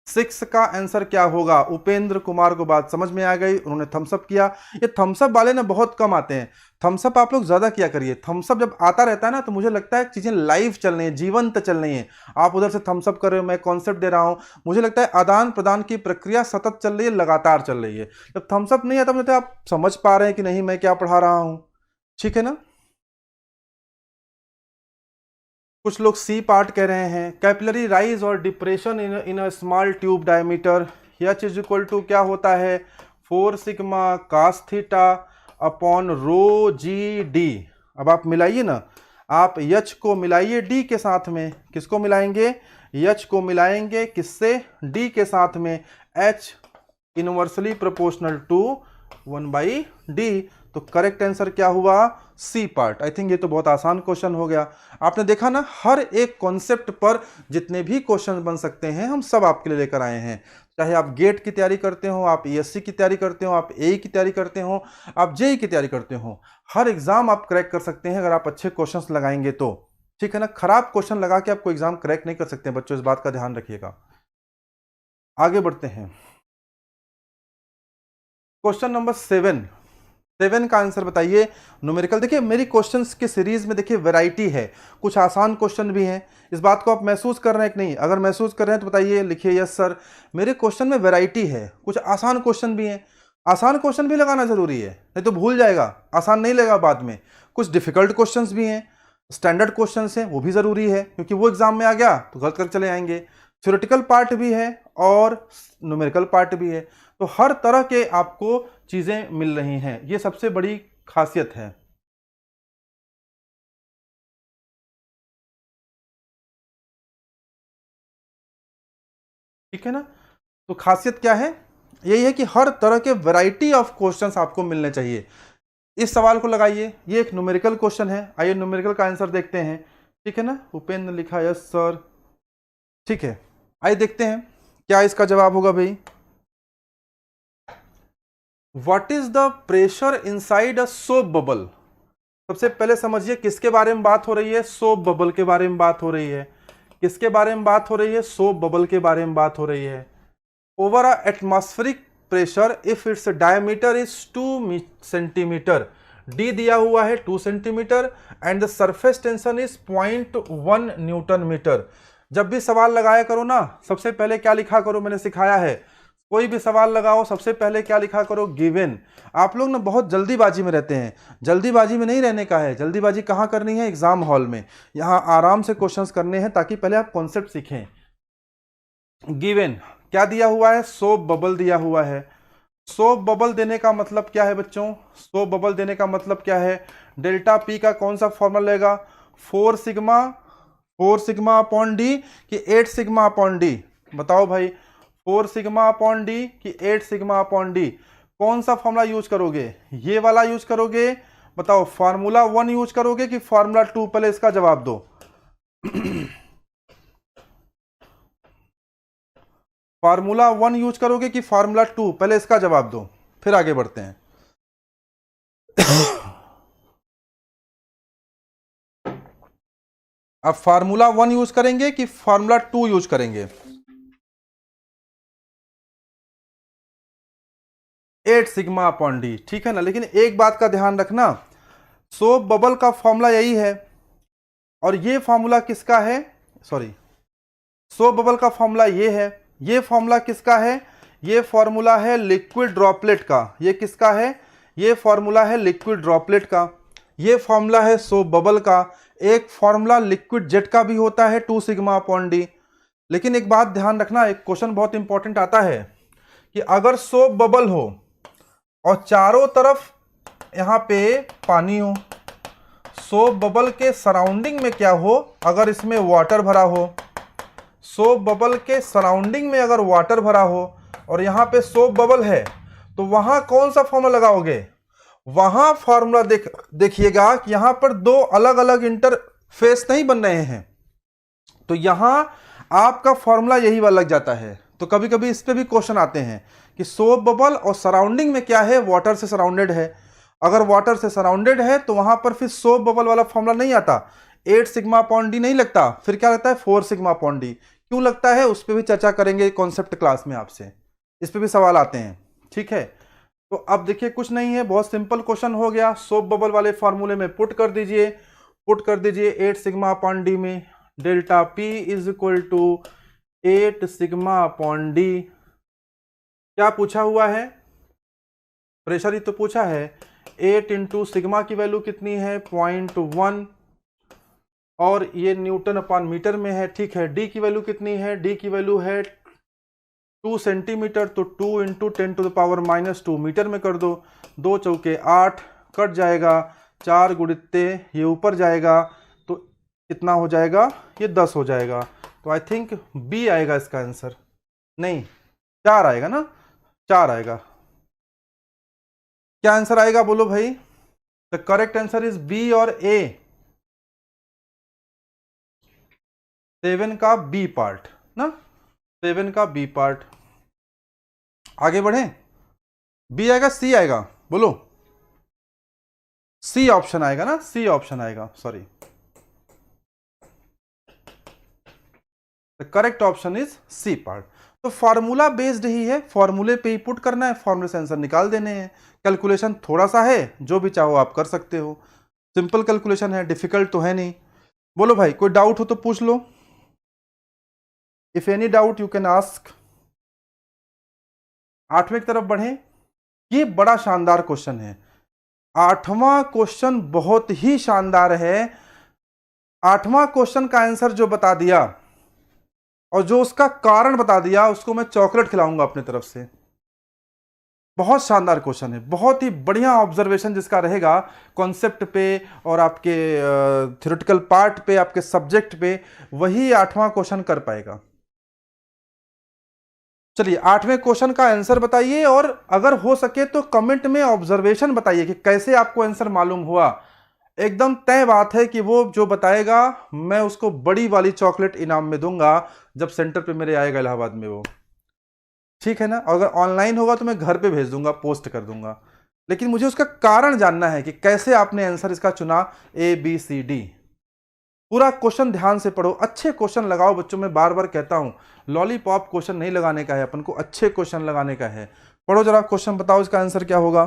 6 का आंसर क्या होगा। उपेंद्र कुमार को बात समझ में आ गई, उन्होंने थम्सअप किया। ये थम्सअप वाले ना बहुत कम आते हैं, थम्सअप आप लोग ज्यादा किया करिए। थम्सअप जब आता रहता है ना तो मुझे लगता है चीजें लाइव चल रही है, जीवंत चल रही है। आप उधर से थम्सअप कर रहे हो, मैं कॉन्सेप्ट दे रहा हूं, मुझे लगता है आदान प्रदान की प्रक्रिया सतत चल रही है, लगातार चल रही है। जब थम्सअप नहीं आता मुझे लगता है आप समझ पा रहे हैं कि नहीं मैं क्या पढ़ा रहा हूं, ठीक है ना। कुछ लोग सी पार्ट कह रहे हैं। कैपिलरी राइज और depression in a small tube diameter, H is equal to क्या होता है, 4 sigma cos theta upon rho g d. अब आप मिलाइए ना, आप एच को मिलाइए डी के साथ में। किसको मिलाएंगे, एच को मिलाएंगे किससे, डी के साथ में। H inversely proportional to 1/d। तो करेक्ट आंसर क्या हुआ, सी पार्ट। आई थिंक ये तो बहुत आसान क्वेश्चन हो गया। आपने देखा ना, हर एक कॉन्सेप्ट पर जितने भी क्वेश्चन बन सकते हैं हम सब आपके लिए लेकर आए हैं। चाहे आप गेट की तैयारी करते हो, आप ईएससी की तैयारी करते हो, आप एई की तैयारी करते हो, आप जेई की तैयारी करते हो, हर एग्जाम आप क्रैक कर सकते हैं अगर आप अच्छे क्वेश्चंस लगाएंगे तो, ठीक है ना। खराब क्वेश्चन लगा के आपको एग्जाम क्रैक नहीं कर सकते हैं बच्चों, इस बात का ध्यान रखिएगा। आगे बढ़ते हैं। क्वेश्चन नंबर 7 का आंसर बताइए। न्यूमेरिकल, देखिए मेरी क्वेश्चंस की सीरीज में देखिए वैरायटी है, कुछ आसान क्वेश्चन भी हैं। इस बात को आप महसूस कर रहे हैं कि नहीं, अगर महसूस कर रहे हैं तो बताइए, लिखिए यस सर। मेरे क्वेश्चन में वैरायटी है, कुछ आसान क्वेश्चन भी हैं। आसान क्वेश्चन भी लगाना जरूरी है, नहीं तो भूल जाएगा, आसान नहीं लगेगा बाद में। कुछ डिफिकल्ट क्वेश्चंस भी हैं, स्टैंडर्ड क्वेश्चंस हैं, वो भी जरूरी है क्योंकि वो एग्जाम में आ गया तो गलत कर चले आएंगे। थ्योरेटिकल पार्ट भी है और न्यूमेरिकल पार्ट भी है, तो हर तरह के आपको चीजें मिल रही हैं, ये सबसे बड़ी खासियत है। ठीक है ना, तो खासियत क्या है, यही है कि हर तरह के वैरायटी ऑफ क्वेश्चंस आपको मिलने चाहिए। इस सवाल को लगाइए, ये एक न्यूमेरिकल क्वेश्चन है, आइए न्यूमेरिकल का आंसर देखते हैं। ठीक है ना, उपेंद्र लिखा यस सर, ठीक है। आइए देखते हैं क्या इसका जवाब होगा भाई। What is the pressure inside a soap bubble. सबसे पहले समझिए किसके बारे में बात हो रही है, सोप बबल के बारे में बात हो रही है। किसके बारे में बात हो रही है, सोप बबल के बारे में बात हो रही है। Over a atmospheric pressure if its diameter is 2 centimetre, D दिया हुआ है 2 centimetre and the surface tension is 0.1 newton metre. जब भी सवाल लगाया करो ना, सबसे पहले क्या लिखा करो, मैंने सिखाया है, कोई भी सवाल लगाओ सबसे पहले क्या लिखा करो, गिवन। आप लोग ना बहुत जल्दीबाजी में रहते हैं, जल्दीबाजी में नहीं रहने का है। जल्दीबाजी कहाँ करनी है, एग्जाम हॉल में। यहाँ आराम से क्वेश्चंस करने हैं ताकि पहले आप कॉन्सेप्ट सीखें। गिवन क्या दिया हुआ है, सोप बबल दिया हुआ है। सोप बबल देने का मतलब क्या है बच्चों, सोप बबल देने का मतलब क्या है, डेल्टा पी का कौन सा फॉर्मूला लेगा, 4 सिग्मा अपॉन डी कि 8 सिग्मा अपॉन डी, बताओ भाई, 4 सिग्मा अपॉन डी कि 8 सिग्मा अपॉन डी, कौन सा फॉर्मूला यूज करोगे, ये वाला यूज करोगे, बताओ फार्मूला 1 यूज करोगे कि फार्मूला 2, पहले इसका जवाब दो। फार्मूला 1 यूज करोगे कि फार्मूला 2, पहले इसका जवाब दो, फिर आगे बढ़ते हैं। अब फार्मूला 1 यूज करेंगे कि फार्मूला 2 यूज करेंगे, 8 सिग्मा अपॉन डी, ठीक है ना। लेकिन एक बात का ध्यान रखना, सोप बबल का फॉर्मूला यही है, और ये फॉर्मूला किसका है, सॉरी, सोप बबल का फॉर्मूला ये है, ये फॉर्मूला किसका है, ये फॉर्मूला है लिक्विड ड्रॉपलेट का। ये किसका है, ये फॉर्मूला है लिक्विड ड्रॉपलेट का, ये फॉर्मूला है सोप बबल का। एक फॉर्मूला लिक्विड जेट का भी होता है 2 सिग्मा अपॉन डी। लेकिन एक बात ध्यान रखना, एक क्वेश्चन बहुत इंपॉर्टेंट आता है कि अगर सोप बबल हो और चारों तरफ यहां पे पानी हो, सोप बबल के सराउंडिंग में क्या हो, अगर इसमें वाटर भरा हो, सोप बबल के सराउंडिंग में अगर वाटर भरा हो और यहां पे सोप बबल है, तो वहां कौन सा फॉर्मूला लगाओगे, वहां फॉर्मूला देखिएगा कि यहां पर दो अलग अलग इंटरफेस नहीं बन रहे हैं, तो यहां आपका फॉर्मूला यही वाला लग जाता है। तो कभी कभी इस पे भी क्वेश्चन आते हैं कि सोप बबल और सराउंडिंग में क्या है, वाटर से सराउंडेड है। अगर वाटर से सराउंडेड है तो वहां पर फिर सोप बबल वाला फॉर्मूला नहीं आता, 8 सिग्मा अपॉन डी नहीं लगता, फिर क्या लगता है 4 सिग्मा अपॉन डी। क्यों लगता है, उस पर भी चर्चा करेंगे कॉन्सेप्ट क्लास में आपसे, इस पे भी सवाल आते हैं, ठीक है। तो अब देखिए कुछ नहीं है, बहुत सिंपल क्वेश्चन हो गया। सोप बबल वाले फॉर्मूले में पुट कर दीजिए, 8 सिग्मा अपॉन डी में delta P is equal to 8 sigma upon D. क्या पूछा हुआ है, प्रेशर ही तो पूछा है। 8 इंटू सिग्मा की वैल्यू कितनी है 0.1, और ये न्यूटन अपॉन मीटर में है, ठीक है। डी की वैल्यू कितनी है, डी की वैल्यू है 2 सेंटीमीटर, तो 2 इंटू 10⁻⁻2 मीटर में कर दो, 2 चौके 8, कट जाएगा, 4 गुणित्ते ये ऊपर जाएगा, तो कितना हो जाएगा, ये 10 हो जाएगा। तो आई थिंक बी आएगा इसका आंसर, नहीं 4 आएगा ना, 4 आएगा। क्या आंसर आएगा बोलो भाई, the correct answer is B और ए, 7 का बी पार्ट ना, 7 का बी पार्ट। आगे बढ़े, बी आएगा सी आएगा, बोलो सी ऑप्शन आएगा ना, सी ऑप्शन आएगा, sorry, the correct option is C part. तो फॉर्मूला बेस्ड ही है, फॉर्मूले पे ही पुट करना है, फॉर्मूले से आंसर निकाल देने हैं। कैलकुलेशन थोड़ा सा है, जो भी चाहो आप कर सकते हो, सिंपल कैलकुलेशन है, डिफिकल्ट तो है नहीं। बोलो भाई, कोई डाउट हो तो पूछ लो, if any doubt you can ask. 8वें की तरफ बढ़े, ये बड़ा शानदार क्वेश्चन है, 8वां क्वेश्चन बहुत ही शानदार है। 8वां क्वेश्चन का आंसर जो बता दिया और जो उसका कारण बता दिया, उसको मैं चॉकलेट खिलाऊंगा अपने तरफ से। बहुत शानदार क्वेश्चन है, बहुत ही बढ़िया ऑब्जर्वेशन जिसका रहेगा कॉन्सेप्ट पे और आपके थ्योरेटिकल पार्ट पे, आपके सब्जेक्ट पे, वही 8वां क्वेश्चन कर पाएगा। चलिए 8वें क्वेश्चन का आंसर बताइए, और अगर हो सके तो कमेंट में ऑब्जर्वेशन बताइए कि कैसे आपको आंसर मालूम हुआ। एकदम तय बात है कि वो जो बताएगा मैं उसको बड़ी वाली चॉकलेट इनाम में दूंगा जब सेंटर पे मेरे आएगा इलाहाबाद में वो, ठीक है ना। अगर ऑनलाइन होगा तो मैं घर पे भेज दूंगा, पोस्ट कर दूंगा, लेकिन मुझे उसका कारण जानना है कि कैसे आपने आंसर इसका चुना, ए बी सी डी। पूरा क्वेश्चन ध्यान से पढ़ो, अच्छे क्वेश्चन लगाओ बच्चों, में बार बार कहता हूं, लॉलीपॉप क्वेश्चन नहीं लगाने का है अपन को, अच्छे क्वेश्चन लगाने का है। पढ़ो जरा क्वेश्चन, बताओ इसका आंसर क्या होगा।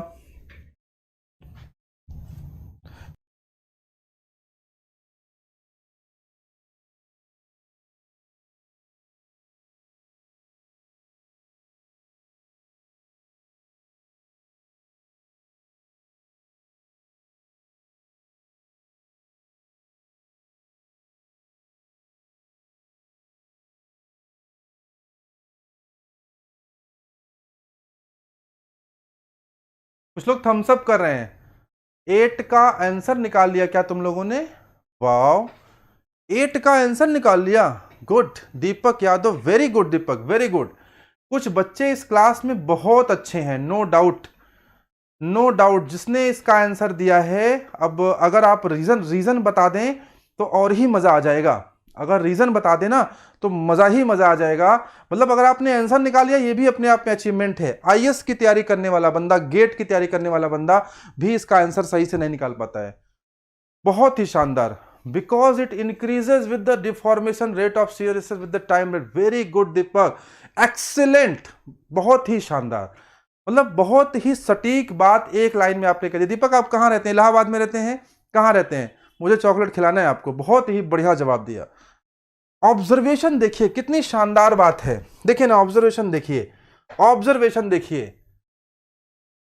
कुछ लोग थम्स अप कर रहे हैं। 8 का आंसर निकाल लिया क्या तुम लोगों ने? वाओ, 8 का आंसर निकाल लिया, good. Deepak Yadav, very good दीपक, वेरी गुड। कुछ बच्चे इस क्लास में बहुत अच्छे हैं, नो डाउट, नो डाउट। जिसने इसका आंसर दिया है, अब अगर आप रीजन बता दें तो और ही मजा आ जाएगा। अगर रीजन बता देना तो मजा ही मजा आ जाएगा। मतलब अगर आपने आंसर निकाल लिया, ये भी अपने आप में अचीवमेंट है। आईएएस की तैयारी करने वाला बंदा, गेट की तैयारी करने वाला बंदा भी इसका आंसर सही से नहीं निकाल पाता है। बहुत ही शानदार। Because it increases with the deformation rate of shear stress with the time rate. Very good Deepak, excellent, बहुत ही शानदार। मतलब बहुत ही सटीक बात एक लाइन में आपने कही। दीपक आप कहाँ रहते हैं? इलाहाबाद में रहते हैं? कहाँ रहते हैं? मुझे चॉकलेट खिलाना है आपको। बहुत ही बढ़िया जवाब दिया। ऑब्जर्वेशन देखिए, कितनी शानदार बात है। देखिए ना, ऑब्जर्वेशन देखिए, ऑब्जर्वेशन देखिए।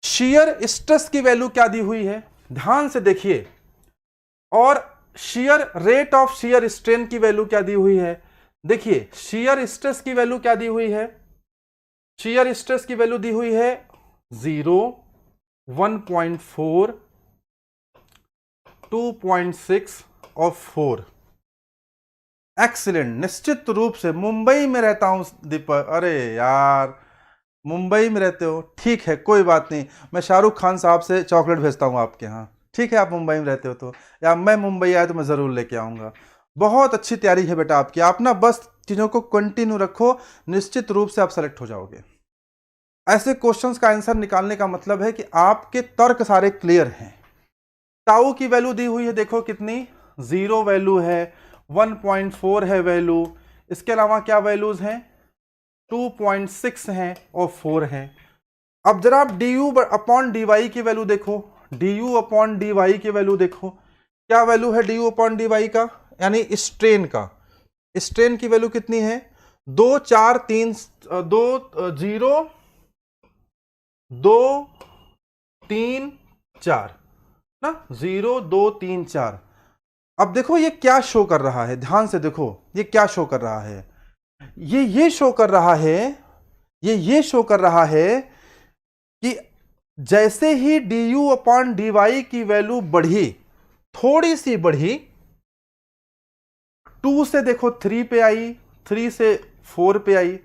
शियर स्ट्रेस की वैल्यू क्या दी हुई है, ध्यान से देखिए। और shear rate of shear strain की वैल्यू क्या दी हुई है। देखिए, शियर स्ट्रेस की वैल्यू क्या दी हुई है? शियर स्ट्रेस की वैल्यू दी हुई है 0, 1.4, 2.6 और 4। एक्सीलेंट। निश्चित रूप से मुंबई में रहता हूं दीपक। अरे यार, मुंबई में रहते हो, ठीक है, कोई बात नहीं। मैं शाहरुख खान साहब से चॉकलेट भेजता हूं आपके यहाँ। ठीक है, आप मुंबई में रहते हो तो, या मैं मुंबई आया तो मैं ज़रूर लेके आऊँगा। बहुत अच्छी तैयारी है बेटा आपकी। आप ना बस चीज़ों को कंटिन्यू रखो, निश्चित रूप से आप सेलेक्ट हो जाओगे। ऐसे क्वेश्चंस का आंसर निकालने का मतलब है कि आपके तर्क सारे क्लियर हैं। टाउ की वैल्यू दी हुई है, देखो कितनी, 0 वैल्यू है, 1.4 है वैल्यू। इसके अलावा क्या वैल्यूज हैं? 2.6 हैं और 4 हैं। अब जरा आप du अपॉन dy की वैल्यू देखो। du अपॉन dy की वैल्यू देखो, क्या वैल्यू है du अपॉन dy का, यानी स्ट्रेन का। स्ट्रेन की वैल्यू कितनी है? 2 4 3 2 0 2 3 4 ना, 0 2 3 4। अब देखो ये क्या शो कर रहा है, ध्यान से देखो ये क्या शो कर रहा है। ये शो कर रहा है, ये शो कर रहा है कि जैसे ही du अपॉन dy की वैल्यू बढ़ी, थोड़ी सी बढ़ी, 2 से देखो 3 पे आई, 3 से 4 पे आई,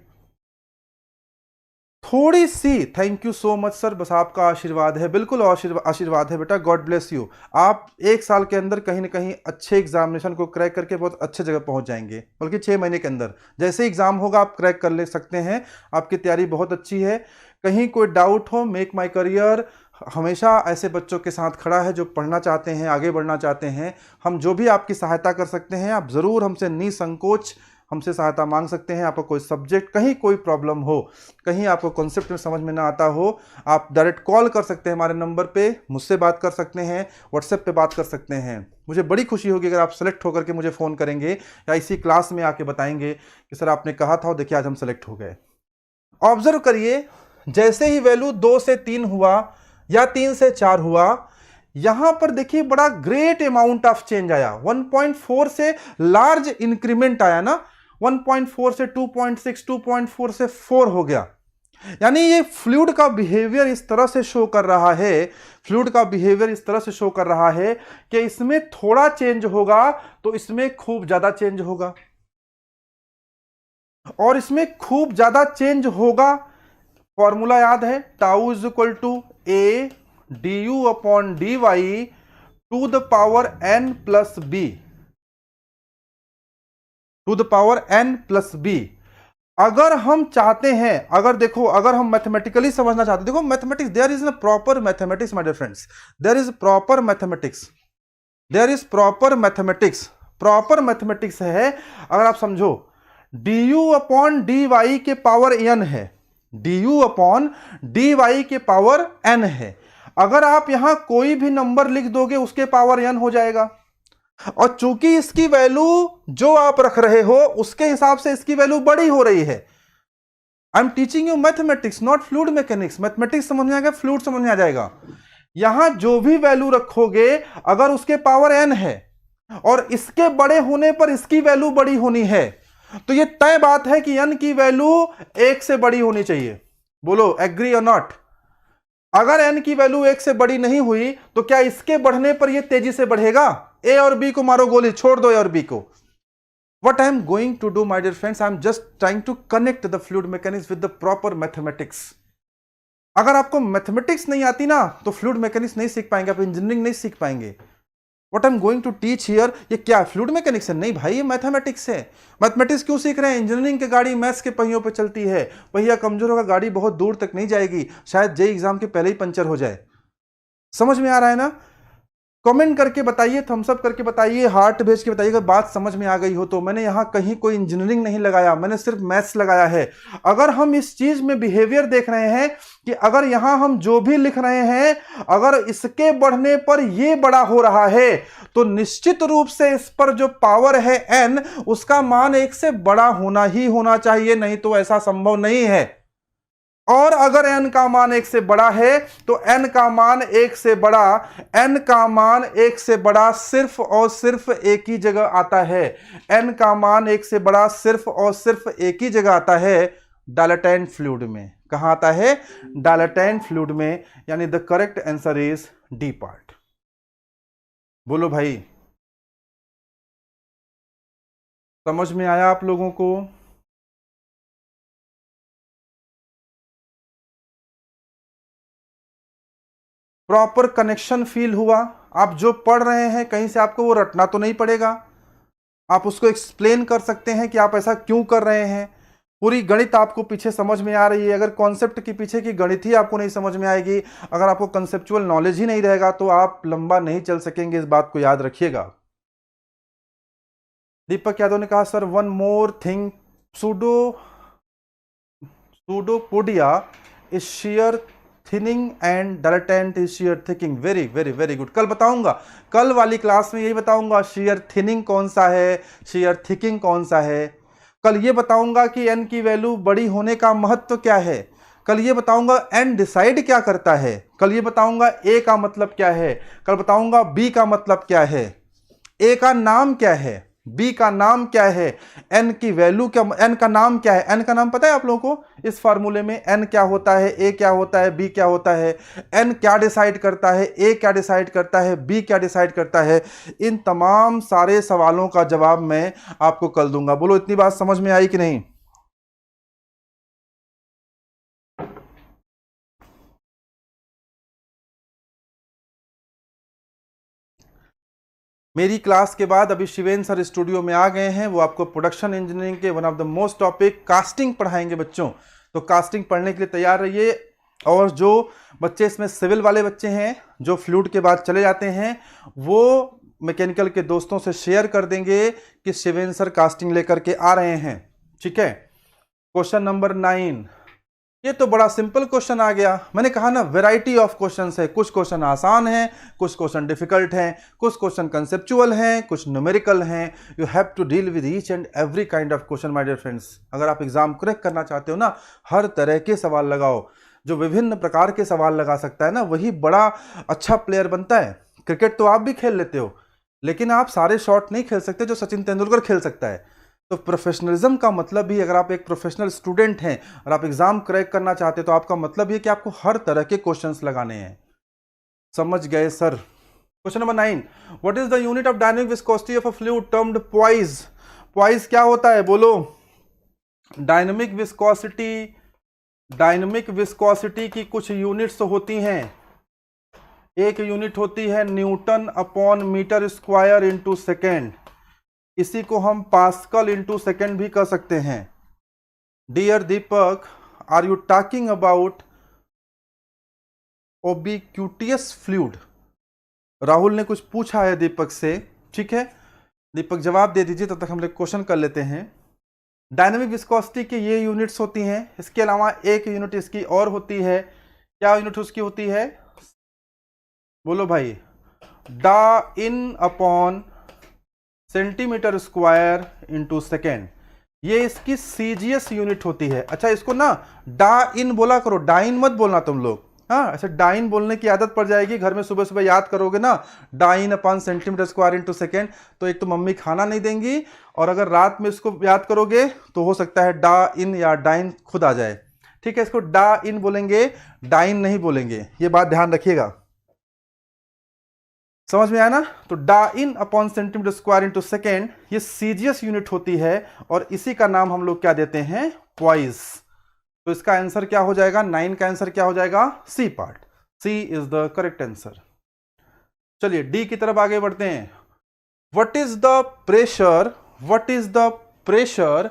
थोड़ी सी। Thank you so much sir, बस आपका आशीर्वाद है, बिल्कुल आशीर्वाद है बेटा, गॉड ब्लेस यू। आप 1 साल के अंदर कहीं ना कहीं अच्छे एग्जामिनेशन को क्रैक करके बहुत अच्छे जगह पहुंच जाएंगे, बल्कि 6 महीने के अंदर जैसे एग्जाम होगा आप क्रैक कर ले सकते हैं। आपकी तैयारी बहुत अच्छी है। कहीं कोई डाउट हो, मेक माई करियर हमेशा ऐसे बच्चों के साथ खड़ा है जो पढ़ना चाहते हैं, आगे बढ़ना चाहते हैं। हम जो भी आपकी सहायता कर सकते हैं, आप ज़रूर हमसे निसंकोच हमसे सहायता मांग सकते हैं। आपको कोई सब्जेक्ट, कहीं कोई प्रॉब्लम हो, कहीं आपको कॉन्सेप्ट में समझ में ना आता हो, आप डायरेक्ट कॉल कर सकते हैं हमारे नंबर पे, मुझसे बात कर सकते हैं, व्हाट्सएप पे बात कर सकते हैं। मुझे बड़ी खुशी होगी अगर आप सेलेक्ट होकर के मुझे फ़ोन करेंगे या इसी क्लास में आके बताएंगे कि सर आपने कहा था और देखिए आज हम सेलेक्ट हो गए। ऑब्जर्व करिए, जैसे ही वैल्यू 2 से 3 हुआ या 3 से 4 हुआ, यहां पर देखिए बड़ा ग्रेट अमाउंट ऑफ चेंज आया। 1.4 से लार्ज इंक्रीमेंट आया ना, 1.4 से 2.6, 2.4 से 4 हो गया। यानी ये फ्लूइड का बिहेवियर इस तरह से शो कर रहा है, फ्लूइड का बिहेवियर इस तरह से शो कर रहा है कि इसमें थोड़ा चेंज होगा तो इसमें खूब ज्यादा चेंज होगा, और इसमें खूब ज्यादा चेंज होगा। फॉर्मूला याद है, tau is equal to A du upon dy to the power n plus B, to the power n plus B. अगर हम चाहते हैं, अगर देखो, अगर हम मैथमेटिकली समझना चाहते हैं, देखो mathematics, there is a proper mathematics my dear friends, there is proper mathematics, there is proper mathematics. Proper mathematics है, अगर आप समझो, du अपॉन dy के पावर n है, du अपॉन dy के पावर n है। अगर आप यहां कोई भी नंबर लिख दोगे उसके पावर n हो जाएगा, और चूंकि इसकी वैल्यू जो आप रख रहे हो उसके हिसाब से इसकी वैल्यू बड़ी हो रही है। I am teaching you mathematics, not fluid mechanics. Mathematics समझ में आ गया, फ्लूइड समझ में आ जाएगा। यहां जो भी वैल्यू रखोगे, अगर उसके पावर n है और इसके बड़े होने पर इसकी वैल्यू बड़ी होनी है, तो यह तय बात है कि n की वैल्यू 1 से बड़ी होनी चाहिए। बोलो एग्री और नॉट? अगर n की वैल्यू 1 से बड़ी नहीं हुई तो क्या इसके बढ़ने पर यह तेजी से बढ़ेगा? a और b को मारो गोली, छोड़ दो a और b को। What I am going to do, my dear friends, I am just trying to connect the fluid mechanics with the proper mathematics. अगर आपको मैथमेटिक्स नहीं आती ना तो फ्लूइड मैकेनिक्स नहीं सीख पाएंगे, आप इंजीनियरिंग नहीं सीख पाएंगे। What I'm going to teach here, ये क्या फ्लूइड मैकेनिक्स है? नहीं भाई, ये मैथमेटिक्स है। मैथमेटिक्स क्यों सीख रहे हैं? इंजीनियरिंग की गाड़ी मैथ्स के पहियों पे चलती है, पहिया कमजोर होगा, गाड़ी बहुत दूर तक नहीं जाएगी, शायद जेईई एग्जाम के पहले ही पंचर हो जाए। समझ में आ रहा है ना? कमेंट करके बताइए, थम्स अप करके बताइए, हार्ट भेज के बताइए अगर बात समझ में आ गई हो तो। मैंने यहां कहीं कोई इंजीनियरिंग नहीं लगाया, मैंने सिर्फ मैथ्स लगाया है। अगर हम इस चीज में बिहेवियर देख रहे हैं कि अगर यहां हम जो भी लिख रहे हैं, अगर इसके बढ़ने पर ये बड़ा हो रहा है तो निश्चित रूप से इस पर जो पावर है n, उसका मान 1 से बड़ा होना ही होना चाहिए, नहीं तो ऐसा संभव नहीं है। और अगर n का मान 1 से बड़ा है तो n का मान 1 से बड़ा, n का मान 1 से बड़ा सिर्फ और सिर्फ एक ही जगह आता है। n का मान 1 से बड़ा सिर्फ और सिर्फ एक ही जगह आता है, डायलेटेंट फ्लूइड में। कहां आता है? डायलेटेंट फ्लूइड में। यानी the correct answer is D part. बोलो भाई, समझ में आया आप लोगों को? प्रॉपर कनेक्शन फील हुआ? आप जो पढ़ रहे हैं कहीं से आपको वो रटना तो नहीं पड़ेगा, आप उसको एक्सप्लेन कर सकते हैं कि आप ऐसा क्यों कर रहे हैं। पूरी गणित आपको पीछे समझ में आ रही है। अगर कॉन्सेप्ट के पीछे की गणित ही आपको नहीं समझ में आएगी, अगर आपको कंसेप्चुअल नॉलेज ही नहीं रहेगा तो आप लंबा नहीं चल सकेंगे, इस बात को याद रखिएगा। दीपक यादव ने कहा sir one more thing, pseudopodia is share thinning and dilatant is share thickening. Very very very good. कल बताऊंगा, कल वाली क्लास में यही बताऊंगा शेयर थिनिंग कौन सा है, शेयर थिकिंग कौन सा है। कल ये बताऊंगा कि n की वैल्यू बड़ी होने का महत्व क्या है। कल ये बताऊंगा n डिसाइड क्या करता है। कल ये बताऊंगा a का मतलब क्या है। कल बताऊंगा b का मतलब क्या है, a का नाम क्या है, b का नाम क्या है, n की वैल्यू क्या, n का नाम क्या है। n का नाम पता है आप लोगों को? इस फार्मूले में n क्या होता है, a क्या होता है, b क्या होता है, n क्या डिसाइड करता है, a क्या डिसाइड करता है, b क्या डिसाइड करता है। इन तमाम सारे सवालों का जवाब मैं आपको कल दूंगा। बोलो इतनी बात समझ में आई कि नहीं? मेरी क्लास के बाद अभी शिवेन सर स्टूडियो में आ गए हैं, वो आपको प्रोडक्शन इंजीनियरिंग के one of the most topic casting पढ़ाएंगे बच्चों। तो कास्टिंग पढ़ने के लिए तैयार रहिए। और जो बच्चे इसमें सिविल वाले बच्चे हैं जो फ्लूइड के बाद चले जाते हैं, वो मैकेनिकल के दोस्तों से शेयर कर देंगे कि शिवेन सर कास्टिंग लेकर के आ रहे हैं। ठीक है, क्वेश्चन नंबर 9। ये तो बड़ा सिंपल क्वेश्चन आ गया। मैंने कहा ना वैरायटी ऑफ क्वेश्चंस है, कुछ क्वेश्चन आसान हैं, कुछ क्वेश्चन डिफिकल्ट हैं, कुछ क्वेश्चन कंसेप्चुअल हैं, कुछ न्यूमेरिकल हैं। You have to deal with each and every kind of question my dear friends. अगर आप एग्जाम क्रैक करना चाहते हो ना, हर तरह के सवाल लगाओ। जो विभिन्न प्रकार के सवाल लगा सकता है ना, वही बड़ा अच्छा प्लेयर बनता है। क्रिकेट तो आप भी खेल लेते हो, लेकिन आप सारे शॉट नहीं खेल सकते जो सचिन तेंदुलकर खेल सकता है। तो प्रोफेशनलिज्म का मतलब भी, अगर आप एक प्रोफेशनल स्टूडेंट हैं और आप एग्जाम क्रैक करना चाहते हैं तो आपका मतलब ये कि आपको हर तरह के क्वेश्चंस लगाने हैं। समझ गए sir? Question number 9, what is the unit of dynamic viscosity of a fluid termed poise. Poise क्या होता है बोलो? डायनेमिक विस्कोसिटी की कुछ यूनिट्स होती हैं। एक यूनिट होती है newton upon metre square into second, इसी को हम पास्कल इंटू सेकेंड भी कर सकते हैं। Dear Deepak, are you talking about ubiquitous fluid? Rahul ने कुछ पूछा है दीपक से। ठीक है, दीपक जवाब दे दीजिए, तब तक हम लोग क्वेश्चन कर लेते हैं। डायनेमिक विस्कोसिटी की ये यूनिट्स होती हैं। इसके अलावा एक यूनिट इसकी और होती है। क्या यूनिट उसकी होती है? बोलो भाई। डा इन upon centimetre square into second, ये इसकी सीजीएस यूनिट होती है। अच्छा, इसको ना डा इन बोला करो, डाइन मत बोलना तुम लोग। हाँ, ऐसे डाइन बोलने की आदत पड़ जाएगी, घर में सुबह सुबह याद करोगे ना dyne upon centimetre square into second, तो एक तो मम्मी खाना नहीं देंगी, और अगर रात में इसको याद करोगे तो हो सकता है डा इन या डाइन खुद आ जाए। ठीक है, इसको डा इन बोलेंगे, डाइन नहीं बोलेंगे, ये बात ध्यान रखिएगा। समझ में आया ना? तो डा इन upon centimetre square into second ये सीजीएस यूनिट होती है और इसी का नाम हम लोग क्या देते हैं, पॉइस। तो इसका आंसर क्या हो जाएगा, 9 का आंसर क्या हो जाएगा, C part, C is the correct answer. चलिए डी की तरफ आगे बढ़ते हैं। What is the pressure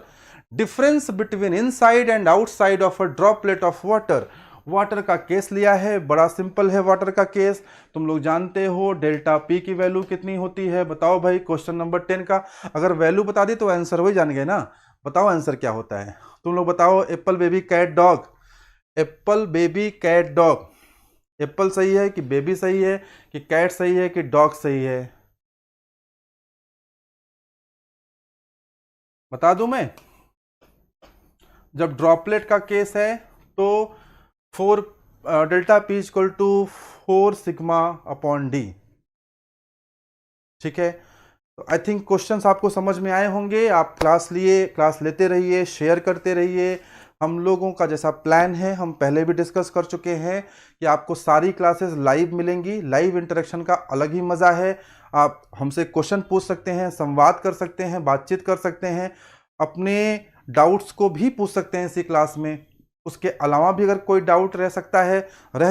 difference between inside and outside of a droplet of water. Water का केस लिया है, बड़ा सिंपल है वाटर का केस, तुम लोग जानते हो डेल्टा पी की वैल्यू कितनी होती है। बताओ भाई, क्वेश्चन नंबर 10 का अगर वैल्यू बता दी तो आंसर वही जान गए ना। बताओ आंसर क्या होता है, तुम लोग बताओ। Apple baby cat dog, apple baby cat dog, apple सही है कि बेबी सही है कि कैट सही है कि डॉग सही है, बता दूं मैं। जब ड्रॉपलेट का केस है तो 4 delta P equal to 4 sigma upon D. ठीक है, तो आई थिंक क्वेश्चंस आपको समझ में आए होंगे। आप क्लास लेते रहिए, शेयर करते रहिए। हम लोगों का जैसा प्लान है हम पहले भी डिस्कस कर चुके हैं कि आपको सारी क्लासेस लाइव मिलेंगी। लाइव इंटरेक्शन का अलग ही मज़ा है। आप हमसे क्वेश्चन पूछ सकते हैं, संवाद कर सकते हैं, बातचीत कर सकते हैं, अपने डाउट्स को भी पूछ सकते हैं इसी क्लास में। उसके अलावा भी अगर कोई डाउट रह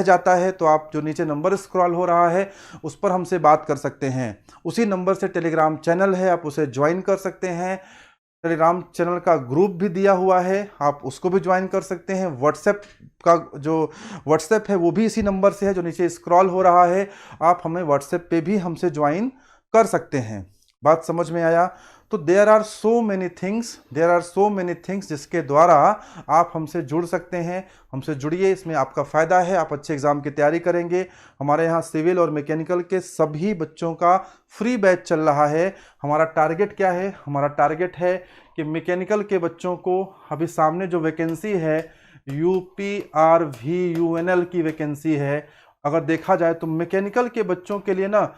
जाता है तो आप जो नीचे नंबर स्क्रॉल हो रहा है उस पर हमसे बात कर सकते हैं। उसी नंबर से टेलीग्राम चैनल है, आप उसे ज्वाइन कर सकते हैं। टेलीग्राम चैनल का ग्रुप भी दिया हुआ है, आप उसको भी ज्वाइन कर सकते हैं। व्हाट्सएप है वो भी इसी नंबर से है जो नीचे स्क्रॉल हो रहा है। आप हमें व्हाट्सएप पे भी हमसे ज्वाइन कर सकते हैं। बात समझ में आया? तो there are so many things जिसके द्वारा आप हमसे जुड़ सकते हैं। हमसे जुड़िए, इसमें आपका फ़ायदा है, आप अच्छे एग्ज़ाम की तैयारी करेंगे। हमारे यहाँ सिविल और मैकेनिकल के सभी बच्चों का फ्री बैच चल रहा है। हमारा टारगेट क्या है? हमारा टारगेट है कि मैकेनिकल के बच्चों को अभी सामने जो वैकेंसी है UPRVUNL की वैकेंसी है, अगर देखा जाए तो मैकेनिकल के बच्चों के लिए ना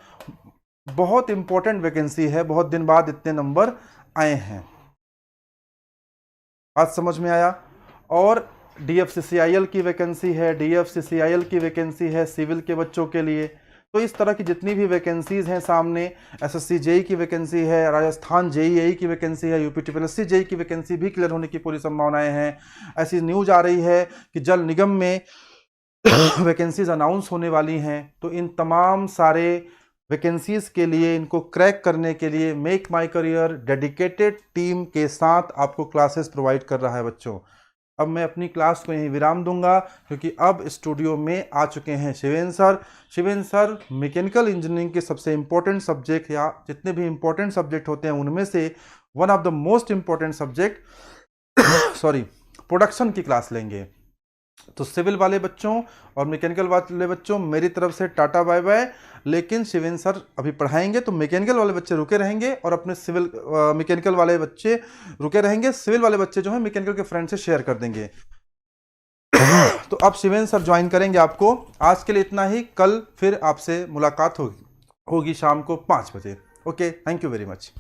बहुत इंपॉर्टेंट वैकेंसी है। बहुत दिन बाद इतने नंबर आए हैं। बात समझ में आया? और DFCCIL की वैकेंसी है, DFCCIL की वैकेंसी है सिविल के बच्चों के लिए। तो इस तरह की जितनी भी वैकेंसीज हैं सामने, SSC JEE की वैकेंसी है, राजस्थान JEE की वैकेंसी है, UPSSC JEE की वैकेंसी भी क्लियर होने की पूरी संभावनाएं हैं। ऐसी न्यूज आ रही है कि जल निगम में वैकेंसीज अनाउंस होने वाली हैं। तो इन तमाम सारे वैकेंसीज के लिए, इनको क्रैक करने के लिए make my career dedicated team के साथ आपको क्लासेस प्रोवाइड कर रहा है बच्चों। अब मैं अपनी क्लास को यहीं विराम दूंगा क्योंकि अब स्टूडियो में आ चुके हैं शिवेन सर। शिवेन सर मैकेनिकल इंजीनियरिंग के सबसे इम्पोर्टेंट सब्जेक्ट या जितने भी इम्पोर्टेंट सब्जेक्ट होते हैं उनमें से one of the most important subject production की क्लास लेंगे। तो सिविल वाले बच्चों और मैकेनिकल वाले बच्चों मेरी तरफ से टाटा बाय बाय। लेकिन शिवेन सर अभी पढ़ाएंगे तो मैकेनिकल वाले बच्चे रुके रहेंगे और अपने मैकेनिकल वाले बच्चे रुके रहेंगे। सिविल वाले बच्चे जो हैं मैकेनिकल के फ्रेंड से शेयर कर देंगे। तो अब शिवेन सर ज्वाइन करेंगे आपको। आज के लिए इतना ही, कल फिर आपसे मुलाकात होगी शाम को 5 बजे। Okay, thank you very much.